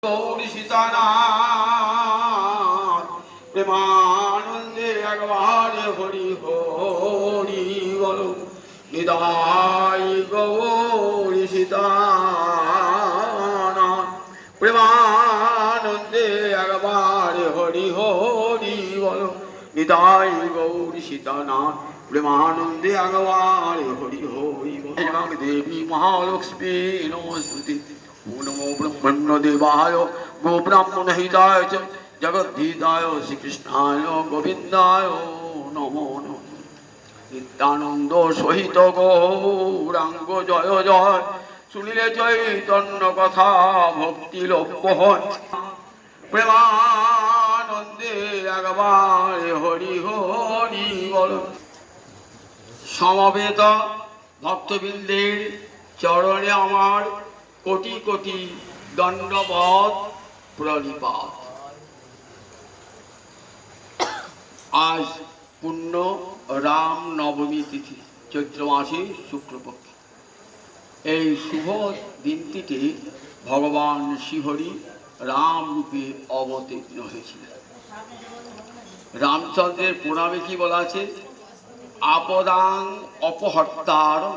গৌরী সীতানাথ প্রেমানন্দে একবার হরি হরি বল নিতাই গৌরী সীতানাথ প্রেমানন্দে একবার হরি হরি বল নিতাই গৌরী সীতানাথ প্রেমানন্দে একবার হরি হরি বল। দেবী মহালক্ষ্মী নমস্তুতে। नमो ब्रह्मण्यदेवाय गोब्राह्मणहिताय च जगद्धिताय श्रीकृष्णाय गोविन्दाय नमो नमः। नित्यानन्द सहित गौरांग जय जय सुनिले चैतन्य कथा भक्ति लभ्य হয় প্রেমানন্দে একবার হরি হরি বল। সমবেত ভক্তবৃন্দের চরণে আমার কোটি কোটি দণ্ডবত প্রণিপাত। আজ পূর্ণ রাম নবমী তিথি, চৈত্র মাসে শুক্লপক্ষ। এই শুভ দিনটিতে ভগবান শ্রীহরি রাম রূপে অবতীর্ণ হয়েছিলেন। রামচন্দ্রের পুরাণে কি বলা আছে? আপদাং অপহর্তারং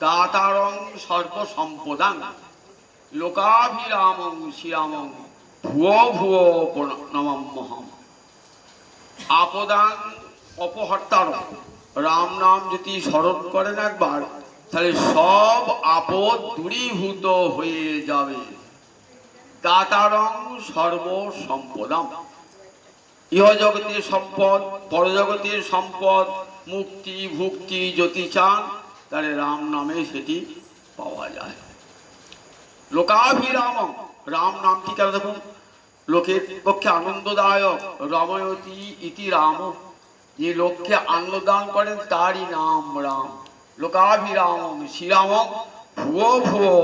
দাতারং সর্বসম্পদাং লোকাভিরামং শ্রীরামং ভুয়ো ভুয়ো নমাম্যহম। আপদাং অপহর্তারং, রাম নাম যদি স্মরণ করেন একবার, তাহলে সব আপদ দূরীভূত হয়ে যাবে। দাতারং সর্বসম্পদাম, ইহ জগতের সম্পদ পরজগতের সম্পদ মুক্তি ভুক্তি যদি চান তাহলে রাম নামে সেটি পাওয়া যায়। লোকাভিরামম, রাম নামটি কেন দেখুন, লোকের পক্ষে আনন্দদায়ক। রময়তি ইতি রাম, যে লোককে আনন্দদান করেন তারই নাম রাম। লোকাভিরামম শ্রীরামম ভুয়ো ভুয়ো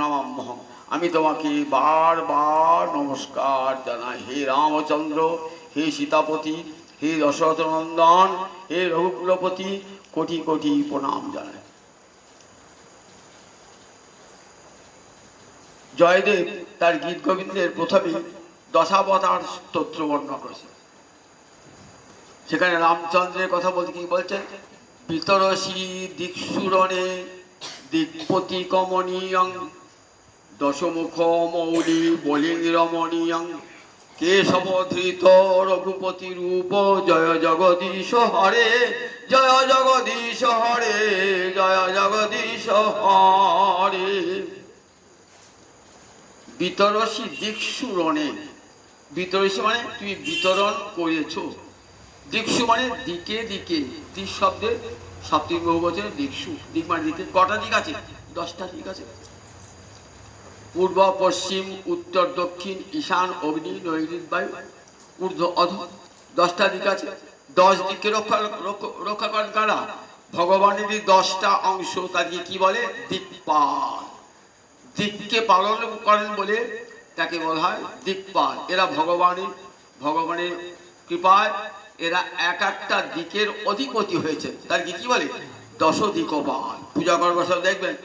নমাম্যহম। আমি তোমাকে বারবার নমস্কার জানাই। হে রামচন্দ্র, হে সীতাপতি, হে দশরথ নন্দন, হে রঘুকুলপতি, কোটি কোটি প্রণাম জানাই। জয়দেব তার গীত গোবিন্দের প্রথমে দশাবতার স্তোত্র বর্ণনা করেছে। সেখানে রামচন্দ্রের কথা বলতে কি বলছেন? পিতরসি দিক্ষুরণে দিকপতি কমনীয়ং দশমুখ মৌলি বলিং রমণীয়ং কেশব ধৃত রঘুপতি রূপ জয় জগদীশ হরে জয় জগদীশ হরে জয় জগদীশ হরে। বিতরসি দিক্ষুরণে, বিতরসি মানে তুমি বিতরণ করেছ, দিক্ষু মানে দিকে দিকে, দিক শব্দের সপ্তমী বহুবচনে দিক্ষু। দিক মানে দিকে। কটা দিক আছে? 10টা দিক আছে। পূর্ব পশ্চিম উত্তর দক্ষিণ ঈশান অগ্নি নৈঋত বায়ু ঊর্ধ্ব অধ, 10টা দিক আছে। 10 দিককে রক্ষা করেন কারা? ভগবানেরই 10টা অংশ, তাকে কি বলে? দিকপাল। দিককে পালন করেন বলে তাকে বলা হয় দিকপাল। এরা ভগবানের কৃপায় এরা এক একটা দিকের অধিপতি হয়েছে, তাকে কি বলে? 10 দিকপাল। পূজা করবার সব দেখবেন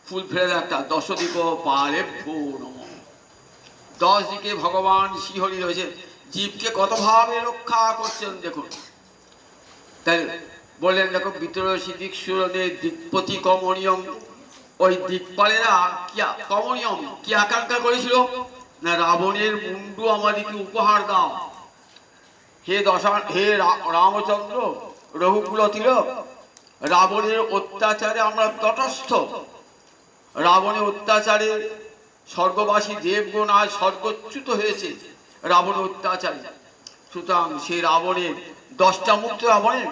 ফুল ফেলে একটা 10 দিকপালে ভো নমঃ। 10 দিকে ভগবান শ্রীহরি রয়েছে, জীবকে কতভাবে রক্ষা করছেন দেখুন। তাই বললেন দেখো, বিতরসি দিক্ষুরণে দিকপতি কমনীয়ম। ওই দিকপালেরা কি কমনীয়ম কি আকাঙ্ক্ষা করেছিল? না, রাবণের মুন্ডু আমাদেরকে উপহার দাও। হে রামচন্দ্র রঘুকুল তিলক, রাবণের অত্যাচারে আমরা তটস্থ। রাবণের অত্যাচারে স্বর্গবাসী দেবগণ আজ স্বর্গচ্যুত হয়েছে রাবণের অত্যাচারে। সুতরাং সেই রাবণের 10টা মুখ রাবণের,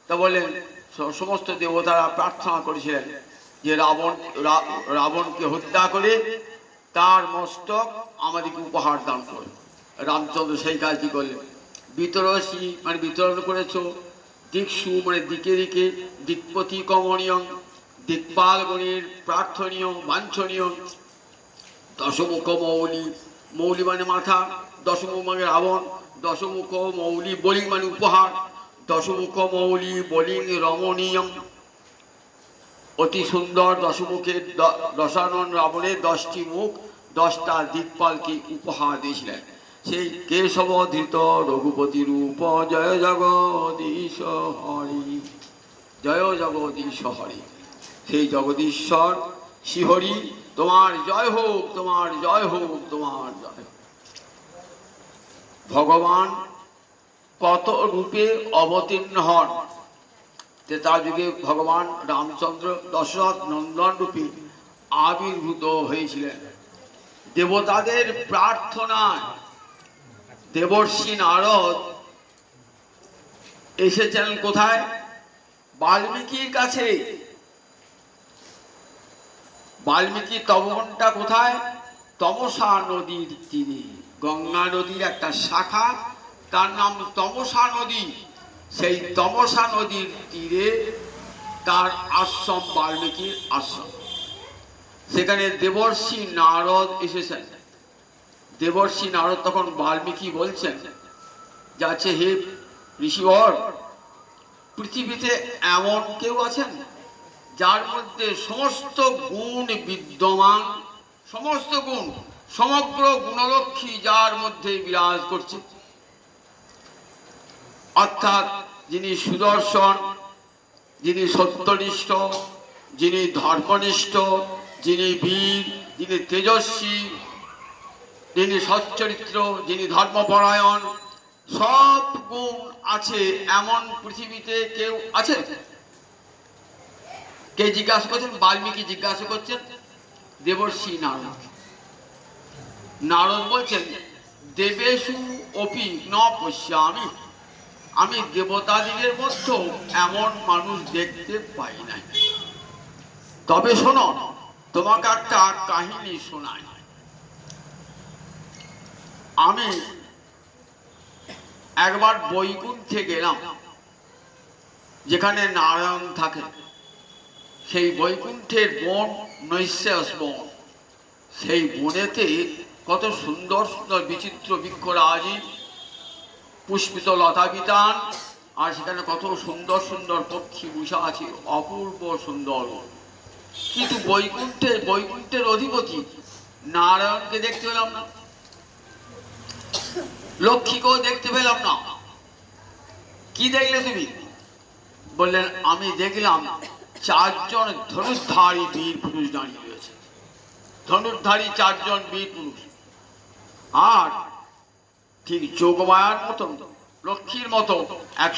তা বললেন সমস্ত দেবতারা প্রার্থনা করেছিলেন যে রাবণকে হত্যা করে তার মস্তক আমাদেরকে উপহার দান করে। রামচন্দ্র সেই কাজটি করলেন। বিতরসি মানে বিতরণ করেছ, দিক্ষু মানে দিকে দিকে, দিকপতি কমনীয় দিকপালগণের প্রার্থনীয় বাঞ্ছনীয়, দশমুখ মৌলি, মৌলি মানে মাথা, দশমুখ মানে রাবণ, দশমুখ মৌলি বলিং মানে উপহার, দশমুখ মৌলি বলিং রমণীয়ম, অতি সুন্দর দশমুখের দশানন রাবণের 10টি মুখ 10টা দিকপালকে উপহার দিয়েছিলেন। সেই কেশব ধৃত রঘুপতি রূপ জয় জগদীশ হরি, জয় জগদীশ হরি। সেই জগদীশ্বর শ্রীহরি তোমার জয় হোক, তোমার জয় হোক, তোমার জয় হোক। ভগবান কত রূপে অবতীর্ণ হন। ত্রেতা যুগে ভগবান রামচন্দ্র দশরথ নন্দন রূপে আবির্ভূত হয়েছিলেন। দেবতাদের প্রার্থনায় দেবর্ষি নারদ এসেছেন কোথায়? বাল্মীকির কাছে। বাল্মীকি তপবনটা কোথায়? তমসা নদীর তীরে। গঙ্গা নদীর একটা শাখা, তার নাম তমসা নদী। সেই তমসা নদীর তীরে তার আশ্রম, বাল্মীকির আশ্রম। সেখানে দেবর্ষি নারদ এসেছেন। দেবর্ষি নারদ তখন বাল্মীকি বলছেন, যাচ্ছে হে ঋষিবর, পৃথিবীতে এমন কেউ আছেন যার মধ্যে সমস্ত গুণ বিদ্যমান, সমস্ত গুণ, সমগ্র গুণলক্ষ্মী যার মধ্যে বিরাজ করছে? অর্থাৎ যিনি সুদর্শন, যিনি সত্যনিষ্ঠ, যিনি ধর্মনিষ্ঠ, যিনি বীর, যিনি তেজস্বী, যিনি সচ্চরিত্র, যিনি ধর্মপরায়ণ, সব গুণ আছে এমন পৃথিবীতে কেউ আছে? কে জিজ্ঞাসা করছেন? বাল্মীকি জিজ্ঞাসা করছেন দেবর্ষি নারদ। নারদ বলছেন, দেবেশু অপি ন পশ্যামি, আমি দেবতাদিগের মধ্যেও এমন মানুষ দেখতে পাই নাই। তবে শোনো, তোমাকে একটা কাহিনী শোনাই। আমি একবার বৈকুণ্ঠে গেলাম, যেখানে নারায়ণ থাকে। সেই বৈকুণ্ঠের বন নৈশ্বাস বন। সেই বনেতে কত সুন্দর সুন্দর বিচিত্র বৃক্ষরাজি, পুষ্পিত লতা বিতান, আর সেখানে কত সুন্দর সুন্দর পক্ষী বসা আছে, অপূর্ব সুন্দর। কিন্তু বৈকুণ্ঠের অধিপতি নারায়ণকে দেখতে পেলাম না, লক্ষ্মীকেও দেখতে পেলাম না। কি দেখলে তুমি? বললেন, আমি দেখলাম 4 জন ধনুর্ধারী বীর পুরুষ দাঁড়িয়ে রয়েছে। ধনুর্ধারী 4 জন বীর পুরুষ, আর ঠিক যোগমায়ার মতন, লক্ষ্মীর মতো এক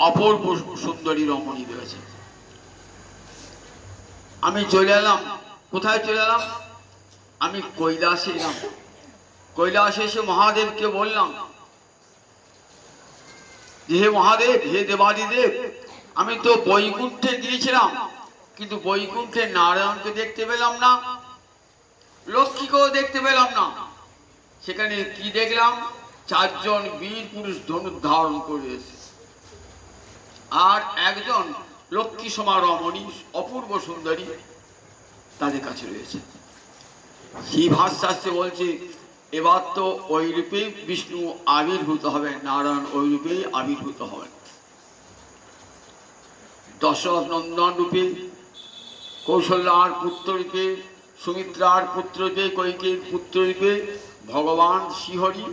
অপূর্ব সুন্দরী রমণী রয়েছে। আমি চলে এলাম। কোথায় চলে এলাম? আমি কৈলাসে এলাম। কৈলাসে এসে মহাদেবকে বললাম যে, হে মহাদেব, হে দেবাদিদেব, আমি তো বৈকুণ্ঠে গিয়েছিলাম, কিন্তু বৈকুণ্ঠে নারায়ণকে দেখতে পেলাম না, লক্ষ্মীকেও দেখতে পেলাম না। সেখানে কি দেখলাম? 4 জন বীর পুরুষ ধনুর ধারণ করে এসেছে, আর একজন লক্ষ্মী সমা রমণী, অপূর্ব সুন্দরী তাদের কাছে রয়েছে। শ্রীভাষ্যাস্ত্রে বলছে, এবার তো ওই রূপেই বিষ্ণু আবির্ভূত হবেন, নারায়ণ ওই রূপেই আবির্ভূত হবেন। দশরথ নন্দন রূপে, কৌশল্যার পুত্র রূপে, সুমিত্রার পুত্র রূপে, কৈকেয়ীর পুত্র রূপে ভগবান শ্রীহরি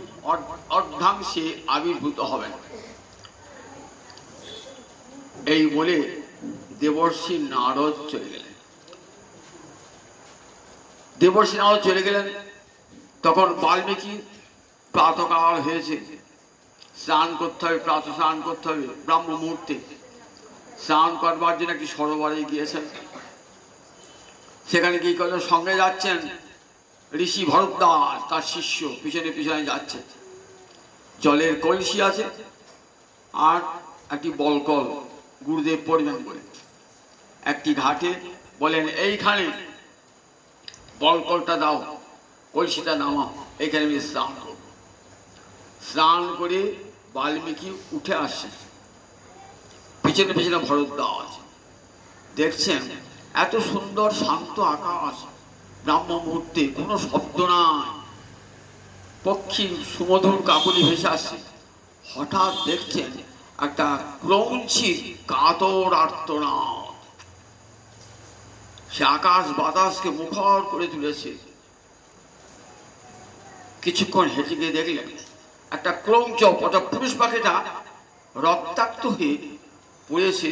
অর্ধাংশে আবির্ভূত হবেন। এই বলে দেবর্ষি নারদ চলে গেলেন। দেবর্ষি নারদ চলে গেলেন। তখন বাল্মীকি, প্রাতকাল হয়েছে, স্নান করতে হবে, প্রাত স্নান করতে হবে। ব্রাহ্ম মুহূর্তে স্নান করবার জন্য একটি সরোবরে গিয়েছেন। সেখানে কি করলেন? সঙ্গে যাচ্ছেন ঋষি ভরদ্বাজ, তার শিষ্য পিছনে পিছনে যাচ্ছে। জলের কলসি আছে আর একটি বলকল, গুরুদেব পড়বেন বলে। একটি ঘাটে বলেন, এইখানে বলকলটা দাও, কলসিটা নামাও, এইখানে আমি স্নান করব। স্নান করে বাল্মীকি উঠে আসছেন, পিছনে পিছনে ভরদ্বাজ। দেখছেন এত সুন্দর শান্ত আকাশ, ব্রাহ্ম মুহূর্তে কোনো শব্দ নাই, পক্ষীর সুমধুর কাকলি ভেসে আসছে। হঠাৎ দেখছেন একটা ক্রৌঞ্চির কাতর আর্তনাদ, সে আকাশ বাতাসকে মুখর করে তুলেছে। কিছুক্ষণ হেঁটে গিয়ে দেখলেন একটা ক্রৌঞ্চ পুরুষ পাখিটা রক্তাক্ত হয়ে পড়েছে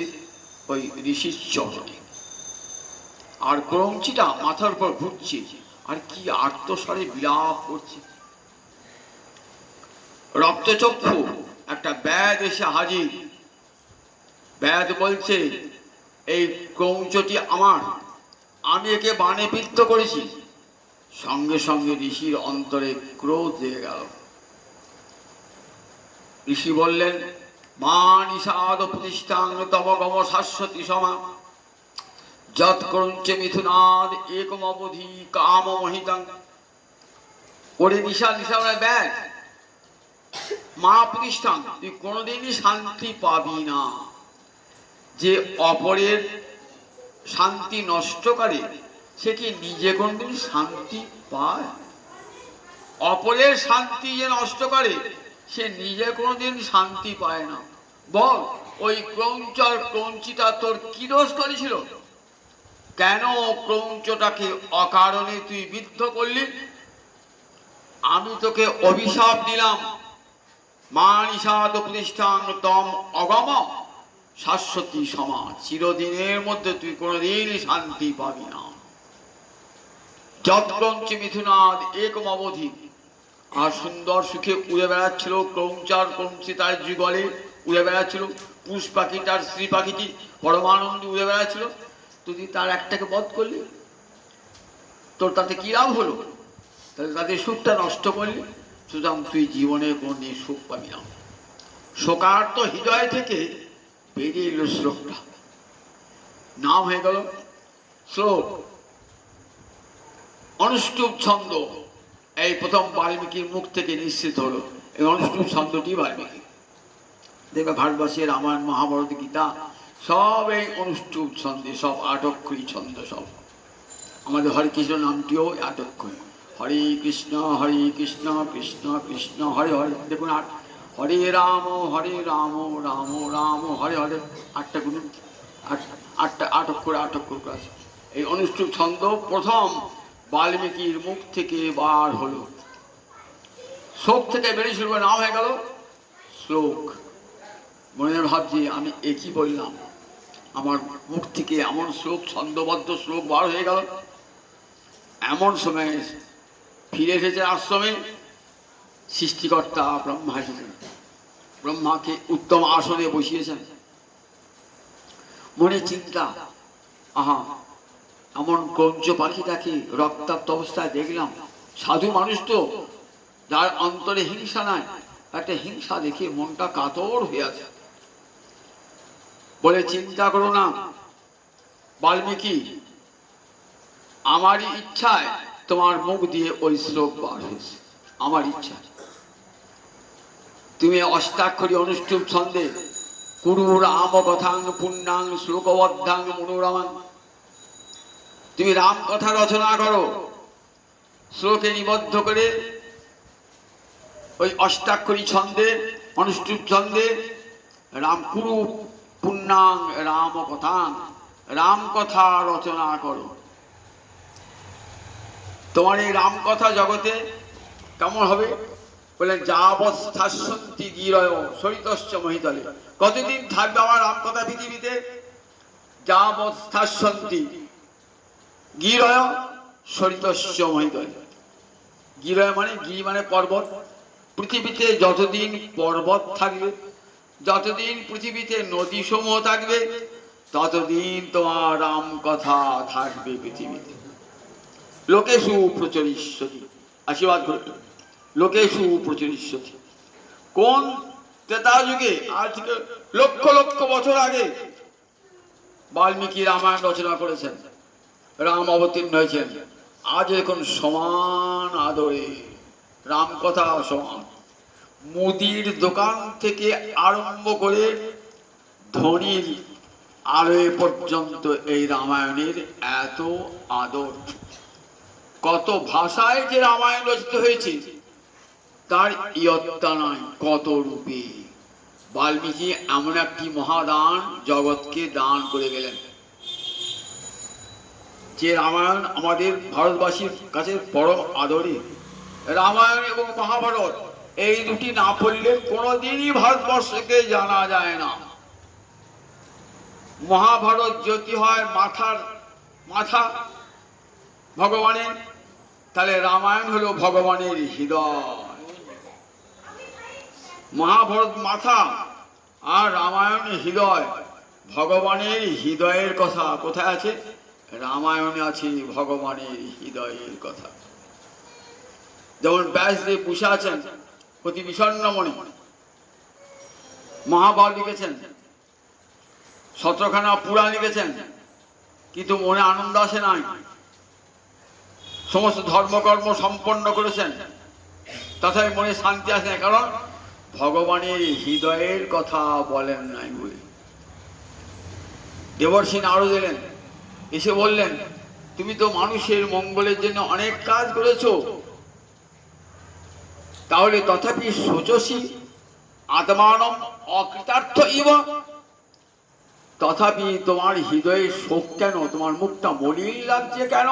ওই ঋষির চরণে। আর ক্রৌঞ্চিটা মাথার উপর ঘুরছে আর কি আর্তস্বরে বিলাপ করছে। রক্তচক্ষু একটা ব্যাধ এসে হাজির। ব্যাধ বলছে, এই ক্রৌঞ্চটি আমার, আমি একে বাণে বিদ্ধ করেছি। সঙ্গে সঙ্গে ঋষির অন্তরে ক্রোধ লেগে গেল। ঋষি বললেন, মা নিষাদ প্রতিষ্ঠান তব গম শাশ্বতী সমা যৎ ক্রৌঞ্চে মিথুনাদ একম অবধি কাম মহিতাং। ওরে নিশা, নিশা মানে ব্যাগ, মা প্রতিষ্ঠান, তুই কোনোদিনই শান্তি পাবি না। যে অপরের শান্তি নষ্ট করে সে কি নিজে কোনদিন শান্তি পায়? অপরের শান্তি যে নষ্ট করে সে নিজে কোনোদিন শান্তি পায় না। বল, ওই ক্রৌঞ্চিটা তোর কি দোষ করেছিল? কেন ক্রৌঞ্চটাকে অকারণে তুই বিদ্ধ করলি? আমি তোকে অভিশাপ দিলাম, মা নিষাদ প্রতিষ্ঠান তম অগম শাশ্বতী সমাজ, চিরদিনের মধ্যে তুই কোনোদিনই শান্তি পাবি না। যৎ ক্রৌঞ্চে মিথুনাদ একম অবধি। আর সুন্দর সুখে উড়ে বেড়াচ্ছিল ক্রৌঞ্চি তার যুগলে উড়ে বেড়াচ্ছিল। পুরুষ পাখিটার স্ত্রী পাখিটি পরমানন্দে উড়ে বেড়াচ্ছিল। তুই তার একটাকে বধ করলি, তোর তাতে কি লাভ হলো? তাহলে তাদের সুখটা নষ্ট করলি। সুতরাং তুই জীবনে কোনদিন সুখ পাবি না। শোকার্ত হৃদয় থেকে বেরিয়ে এলো শ্লোকটা, নাম হয়ে গেল শ্লোক। অনুষ্টুপ ছন্দ এই প্রথম বাল্মীকির মুখ থেকে নিশ্চিত হলো। এই অনুষ্টুপ ছন্দটি বাল্মীকি। দেখবে ভারতবর্ষের রামায়ণ, মহাভারত, গীতা সব এই অনুষ্টুপ ছন্দে, সব 8 অক্ষরী ছন্দ। সব আমাদের হরে কৃষ্ণ নামটিও 8 অক্ষরী। হরে কৃষ্ণ কৃষ্ণ কৃষ্ণ হরে হরে। দেখুন, হরে রাম রাম রাম হরে হরে। 8টা গুণ, 8 অক্ষর 8 অক্ষর আছে। এই অনুষ্টুপ ছন্দ প্রথম বাল্মীকির মুখ থেকে বার হলো। শোক থেকে বেরিয়েছিল, নাম হয়ে গেল শ্লোক। মনে ভাবছি আমি একই বললাম, আমার মুখ থেকে এমন শ্লোক, ছন্দবদ্ধ শ্লোক বার হয়ে গেল। এমন সময় ফিরে এসেছে আশ্রমে সৃষ্টিকর্তা ব্রহ্মা এসেছেন। ব্রহ্মাকে উত্তম আসনে বসিয়েছেন। মনে চিন্তা, আহা, এমন ক্রৌঞ্চ পাখিটাকে রক্তাক্ত অবস্থায় দেখলাম। সাধু মানুষ তো, যার অন্তরে হিংসা নাই, একটা হিংসা দেখে মনটা কাতর হয়ে আছে। বলে, চিন্তা করো না বাল্মীকি, আমারই ইচ্ছায় তোমার মুখ দিয়ে ওই শ্লোক বার হয়েছে। আমার ইচ্ছা তুমি অষ্টাক্ষরী অনুষ্টুপ ছন্দে কুরু রাম কথাং পুণ্যাং শ্লোকবদ্ধাং মনোরমাং, তুমি রাম কথা রচনা করো, শ্লোকে নিবদ্ধ করে ওই অষ্টাক্ষরী ছন্দে, অনুষ্টুপ ছন্দে রাম কুরু পুণ্যাং রাম কথাং, রাম কথা রচনা করো। তোমার এই রাম কথা জগতে কেমন হবে? বললেন, যাবৎস্থাস্যন্তি গিরয় সরিতশ্চ মহিতলে। কতদিন থাকবে আমার রাম কথা পৃথিবীতে? যাবৎস্থাস্যন্তি গিরয় সরিতশ্চ মহিতলে। গিরয় মানে, গিরি মানে পর্বত। পৃথিবীতে যতদিন পর্বত থাকবে, যতদিন পৃথিবীতে নদী সমূহ থাকবে, ততদিন তোমার রাম কথা থাকবে পৃথিবীতে। লোকেষু প্রচলিষ্যতি, আশীর্বাদ করল, লোকেষু প্রচলিষ্যতি। কোন ত্রেতা যুগে, আজ থেকে লক্ষ লক্ষ বছর আগে বাল্মীকি রামায়ণ রচনা করেছেন, রাম অবতীর্ণ হয়েছেন। আজ এখন সমান আদরে রাম কথা সমান। মুদির দোকান থেকে আরম্ভ করে ধনীর আলোয় পর্যন্ত এই রামায়ণের এত আদর। কত ভাষায় যে রামায়ণ রচিত হয়েছে তার ইয়ত্তা নাই, কত রূপে। বাল্মীকি এমন একটি মহাদান জগৎকে দান করে গেলেন, যে রামায়ণ আমাদের ভারতবাসীর কাছে পরম আদরে। রামায়ণ এবং মহাভারত এই দুটি না পড়লে কোনোদিনই ভারতবর্ষকে জানা যায় না। মহাভারত যদি হয় মাথা ভগবানের, তাহলে রামায়ণ হলো ভগবানের হৃদয়। মহাভারত মাথা আর রামায়ণ হৃদয়। ভগবানের হৃদয়ের কথা কোথায় আছে? রামায়ণে আছে ভগবানের হৃদয়ের কথা। যেমন ব্যাসদেব বসে আছেন অতি বিষণ্ণ মনে, মহাভারত লিখেছেন, 17খানা পুরাণ লিখেছেন, কিন্তু মনে আনন্দ আসে নাই। সমস্ত ধর্মকর্ম সম্পন্ন করেছেন, তথাপি মনে শান্তি আসে না। কারণ ভগবানের হৃদয়ের কথা বলেন নাই বলে। দেবর্ষি নারদ এলেন, এসে বললেন, তুমি তো মানুষের মঙ্গলের জন্য অনেক কাজ করেছো, তাহলে তথাপি শোচসি আত্মানম অকৃতার্থ ইব, তথাপি তোমার হৃদয়ে শোক কেন? তোমার মুখটা মলিন লাগছে কেন?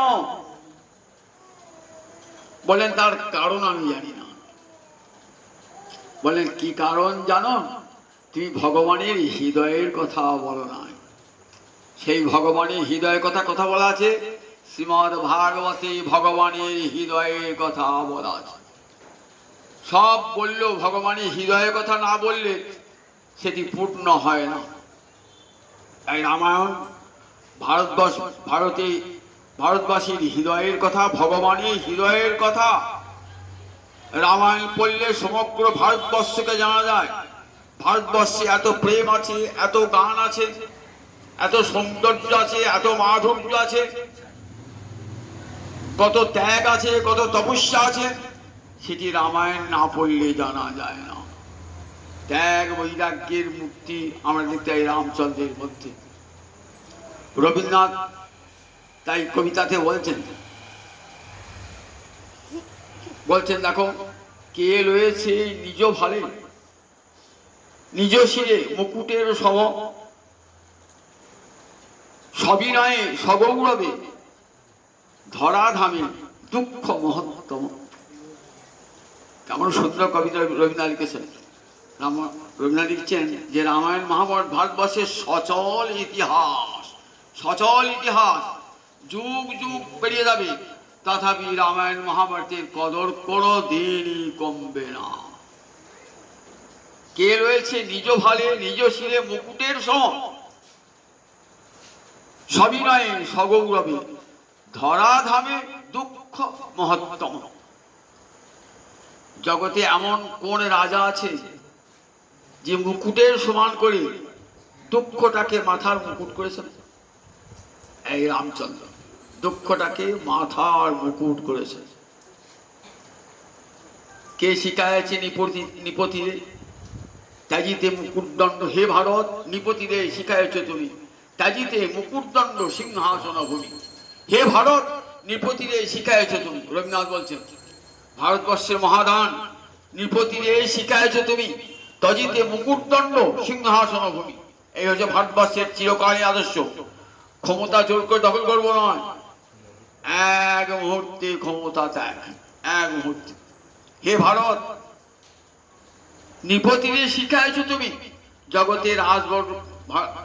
বলেন, তার কারণ আমি জানি না। বলেন, কি কারণ জানো? তুমি ভগবানের হৃদয়ের কথা বলো না। সেই ভগবানের হৃদয়ের কথা বলা আছে শ্রীমদ্ ভাগবতে। ভগবানের হৃদয়ের কথা বলা আছে। সব বললেও ভগবানের হৃদয়ের কথা না বললে সেটি পূর্ণ হয় না। তাই রামায়ণ ভারতবাসীর হৃদয়ের কথা, ভগবানের হৃদয়ের কথা। রামায়ণ পড়লে সমগ্র ভারতবর্ষকে জানা যায়। ভারতবর্ষে এত প্রেম আছে, এত গান আছে, এত সৌন্দর্য আছে, এত মাধুর্য আছে, কত ত্যাগ আছে, কত তপস্যা আছে, সেটি রামায়ণ না পড়লে জানা যায় না। ত্যাগ বৈরাগ্যের মুক্তি আমরা দেখতে পাই রামচন্দ্রের মধ্যে। রবীন্দ্রনাথ তাই কবিতাতে বলছেন দেখো, কে রয়েছে নিজ ভালে, নিজ শিরে মুকুটের সম, সবিনয়ে সগৌরবে ধরাধামে দুঃখ মহত্তম। কেমন সুন্দর কবিতা রবীন্দ্রনাথ লিখেছেন। রবীন্দ্রনাথ লিখছেন যে রামায়ণ মহাভারত ভারতবর্ষের সচল ইতিহাস, সচল ইতিহাস, যুগ যুগ পেরিয়ে যাবে, তথাপি রামায়ণ মহাভারতের কদর কোনো দিনই কমবে না। কে রয়েছে নিজ ভালে, নিজ শিরে মুকুটের সম, সবিনয়ে সগৌরবে ধরাধামে দুঃখ মহত্তম। জগতে এমন কোন রাজা আছে যে মুকুটের সমান করে দুঃখটাকে মাথার মুকুট করেছেন? এই রামচন্দ্র দুঃখটাকে মাথার মুকুট করেছে। কে শিখাইছে নিপতিরে ত্যাজিতে মুকুটদণ্ড, হে ভারত নিপতিরে শিখাইছ তুমি ত্যাজিতে মুকুটদণ্ড সিংহাসন ভূমি। হে ভারত নিপতিরে শিখাইছ তুমি। রবীন্দ্রনাথ বলছেন, ভারতবর্ষের মহাদান নিপতিরে শিখাইছ তুমি ত্যাজিতে মুকুটদণ্ড সিংহাসন ভূমি। এই হচ্ছে ভারতবর্ষের চিরকালীন আদর্শ। ক্ষমতা জোর করে দখল করবো নয়, এক মুহূর্তে ক্ষমতা ত্যাগ, এক মুহূর্তে। হে ভারত নিপতিরে শিখাইছ তুমি, জগতের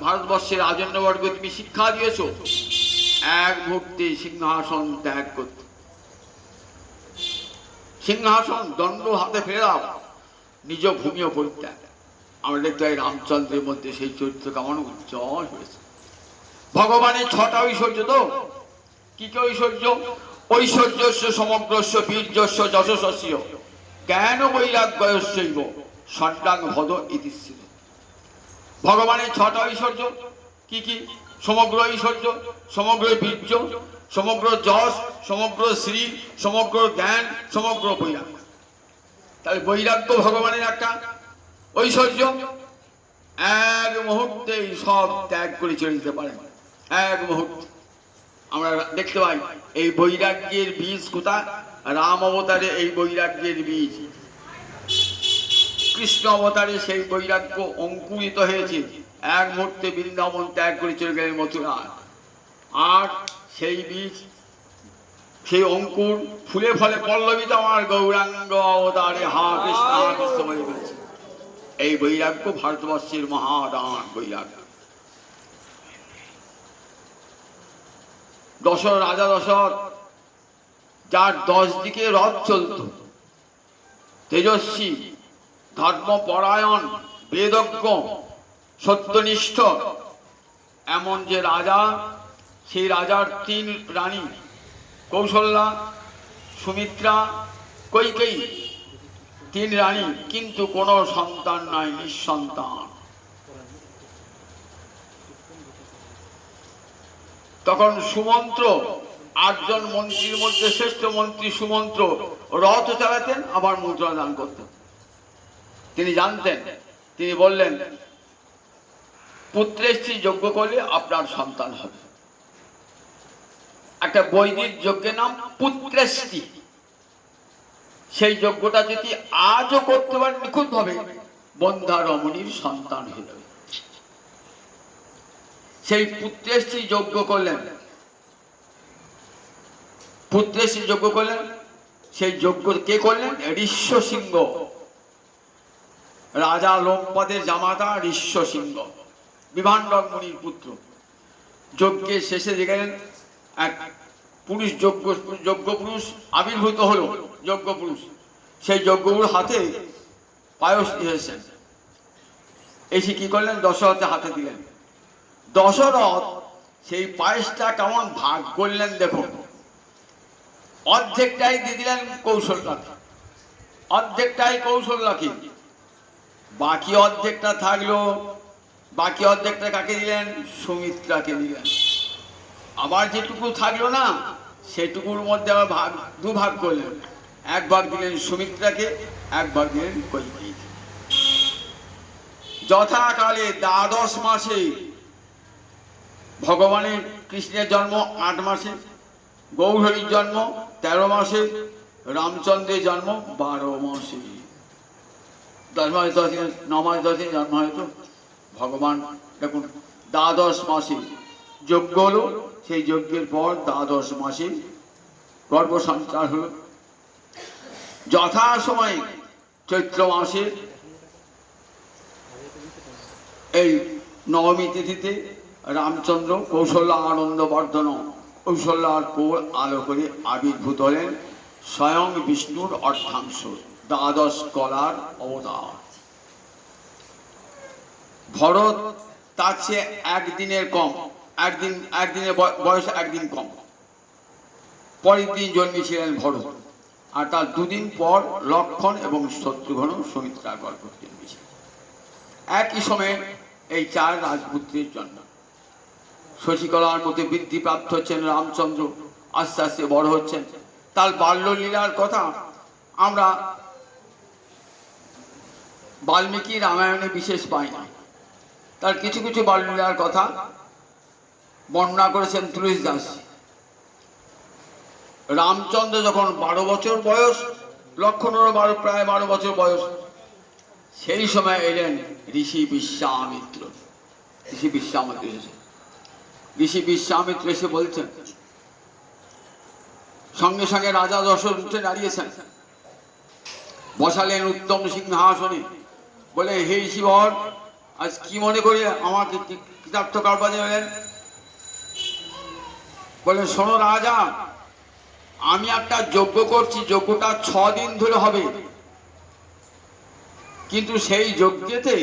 ভারতবর্ষের রাজন্যবর্গ তুমি শিক্ষা দিয়েছ এক মুহূর্তে সিংহাসন ত্যাগ করতে। সিংহাসন দণ্ড হাতে ফেরাও, নিজ ভূমিও পরিত্যাগ। আমরা দেখতে পাই রামচন্দ্রের মধ্যে সেই চরিত্র কেমন উজ্জ্বল হয়েছে। ভগবানের 6টা ঐশ্বর্য। তো কি কি ঐশ্বর্য? ঐশ্বর্যস্য সমগ্রস্য বীর্যস্য যশস্য জ্ঞান বৈরাগ্যস্যৈব ষণ্ডাং ভদ ইতি। ভগবানের 6টা ঐশ্বর্য কি কি? সমগ্র ঐশ্বর্য, সমগ্র বীর্য, সমগ্র যশ, সমগ্র শ্রী, সমগ্র জ্ঞান, সমগ্র বৈরাগ্য। তাহলে বৈরাগ্য ভগবানের একটা ঐশ্বর্য। এক মুহূর্তেই সব ত্যাগ করে চলে যেতে পারেন, এক মুহূর্তে। আমরা দেখতে পাই এই বৈরাগ্যের বীজ কোথায়? রাম অবতারে এই বৈরাগ্যের বীজ, কৃষ্ণ অবতারে সেই বৈরাগ্য অঙ্কুরিত হয়েছে। এক মুহূর্তে বৃন্দাবন ত্যাগ করে চলে গেলেন মথুরা। আর সেই বীজ সেই অঙ্কুর ফুলে ফলে পল্লবিত আমার গৌরাঙ্গ অবতারে হা কৃষ্ণ বলে বলছে। এই বৈরাগ্য ভারতবর্ষের মহাদান বৈরাগ্য। রাজা দশরথ, যার 10 দিকে রথ চলত, তেজস্বী, ধর্মপরায়ণ, বেদজ্ঞ, সত্যনিষ্ঠ এমন যে রাজা, সেই রাজার 3 রানী, কৌশল্যা, সুমিত্রা, কৈকেয়ী, 3 রানী, কিন্তু কোনো সন্তান নাই, নিঃসন্তান। তখন সুমন্ত্র, 8 জন মন্ত্রীর মধ্যে শ্রেষ্ঠ মন্ত্রী সুমন্ত্র রথ চালাতেন, আবার মুদ্রা দান করতেন। তিনি জানতেন, তিনি বললেন পুত্রের স্ত্রী যজ্ঞ করলে আপনার সন্তান হবে। একটা বৈদিক যজ্ঞের নাম পুত্রেষ্টি। সেই যজ্ঞটা যদি আজও করতে পারেন নিখুঁত ভাবে, বন্ধা রমণীর সন্তান হয়ে যাবে। সেই পুত্রেষ্টি যজ্ঞ করলেন, পুত্রেষ্টি যজ্ঞ করলেন। সেই যজ্ঞ কে করলেন? ঋষ্য সিংহ, রাজা লোমপদের জামাতা ঋষ্য সিংহ, বিভাণ্ডক মুনির পুত্র। যজ্ঞের শেষে দেখলেন এক পুরুষ, যজ্ঞ পুরুষ আবির্ভূত হলো। যজ্ঞ পুরুষ, সেই যজ্ঞপুর হাতে পায়স দিয়েছেন। এসে কি করলেন? দশরথের হাতে দিলেন। দশরথ সেই পায়েসটা কেমন ভাগ করলেন দেখো। অর্ধেকটাই দিয়ে দিলেন কৌশল্যাকে, অর্ধেকটাই কৌশল্যাকে, বাকি অর্ধেকটা থাকলো। বাকি অর্ধেকটা কাকে দিলেন? সুমিত্রাকে দিলেন। আবার যেটুকু থাকলো না, সেটুকুর মধ্যে আবার ভাগ, 2 ভাগ করলেন। 1 ভাগ দিলেন সুমিত্রাকে, 1 ভাগ দিলেন কৈকেয়ীকে। যথাকালে 12 মাসে ভগবানের কৃষ্ণের জন্ম, 8 মাসে গৌরহরির জন্ম 13 মাসে, রামচন্দ্রের জন্ম 12 মাসে। 10 মাস 10 দিন, 9 মাস 10 দিন জন্ম হয়তো। ভগবান দেখুন 12 মাসে যজ্ঞ হলো, সেই যজ্ঞের পর 12 মাসে গর্ভ সঞ্চার হলো। যথা সময়ে চৈত্র মাসে এই নবমী তিথিতে রামচন্দ্র কৌশল্যা আনন্দ বর্ধন, কৌশল্যার কোল আলো করে আবির্ভূত হলেন স্বয়ং বিষ্ণুর অর্ধাংশ, 12 কলার অবতার। ভরত তার চেয়ে 1 দিনের কম, একদিনের বয়স 1 দিন কম। পরের দিন জন্মেছিলেন ভরত, আর তার 2 দিন পর লক্ষণ এবং শত্রুঘ্ন সুমিত্রার গর্ভে জন্মেছিলেন। একই সময়ে এই 4 রাজপুত্রের জন্ম। শশীকলার মধ্যে বৃদ্ধি প্রাপ্ত হচ্ছেন রামচন্দ্র, আস্তে আস্তে বড় হচ্ছেন। তার বাল্যলীলার কথা আমরা বাল্মীকি রামায়ণে বিশেষ পাই না। তার কিছু কিছু বাল্যলীলার কথা বর্ণনা করেছেন তুলসীদাস। রামচন্দ্র যখন 12 বছর বয়স, লক্ষণেরও প্রায় 12 বছর বয়স, সেই সময় এলেন ঋষি বিশ্বামিত্র। ঋষি বিশ্বামিত্র এসে বলছেন, সঙ্গে সঙ্গে রাজা দশরথ উঠে দাঁড়িয়েছেন, বসালেন উত্তম সিংহাসনে। বলে, হে ঋষিবর, আজ কি মনে করে আমাকে কৃতার্থ কারবারে এলেন? বলে, শোনো রাজা, আমি একটা যজ্ঞ করছি, যজ্ঞটা 6 দিন ধরে হবে, কিন্তু সেই যজ্ঞেতে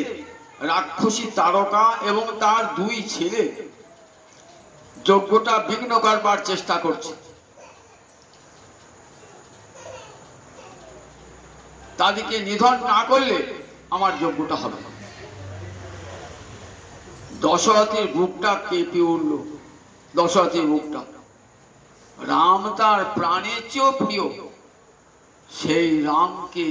রাক্ষসী তারকা এবং তার 2 ছেলে যজ্ঞটা বিঘ্ন করবার চেষ্টা করছে। তাদেরকে নিধন না করলে আমার যজ্ঞটা হবে না। দশরথের বুকটা কেঁপে উঠল। দশরথের বুকটা, রাম তার প্রাণের চেয়েও প্রিয়, সেই রামকে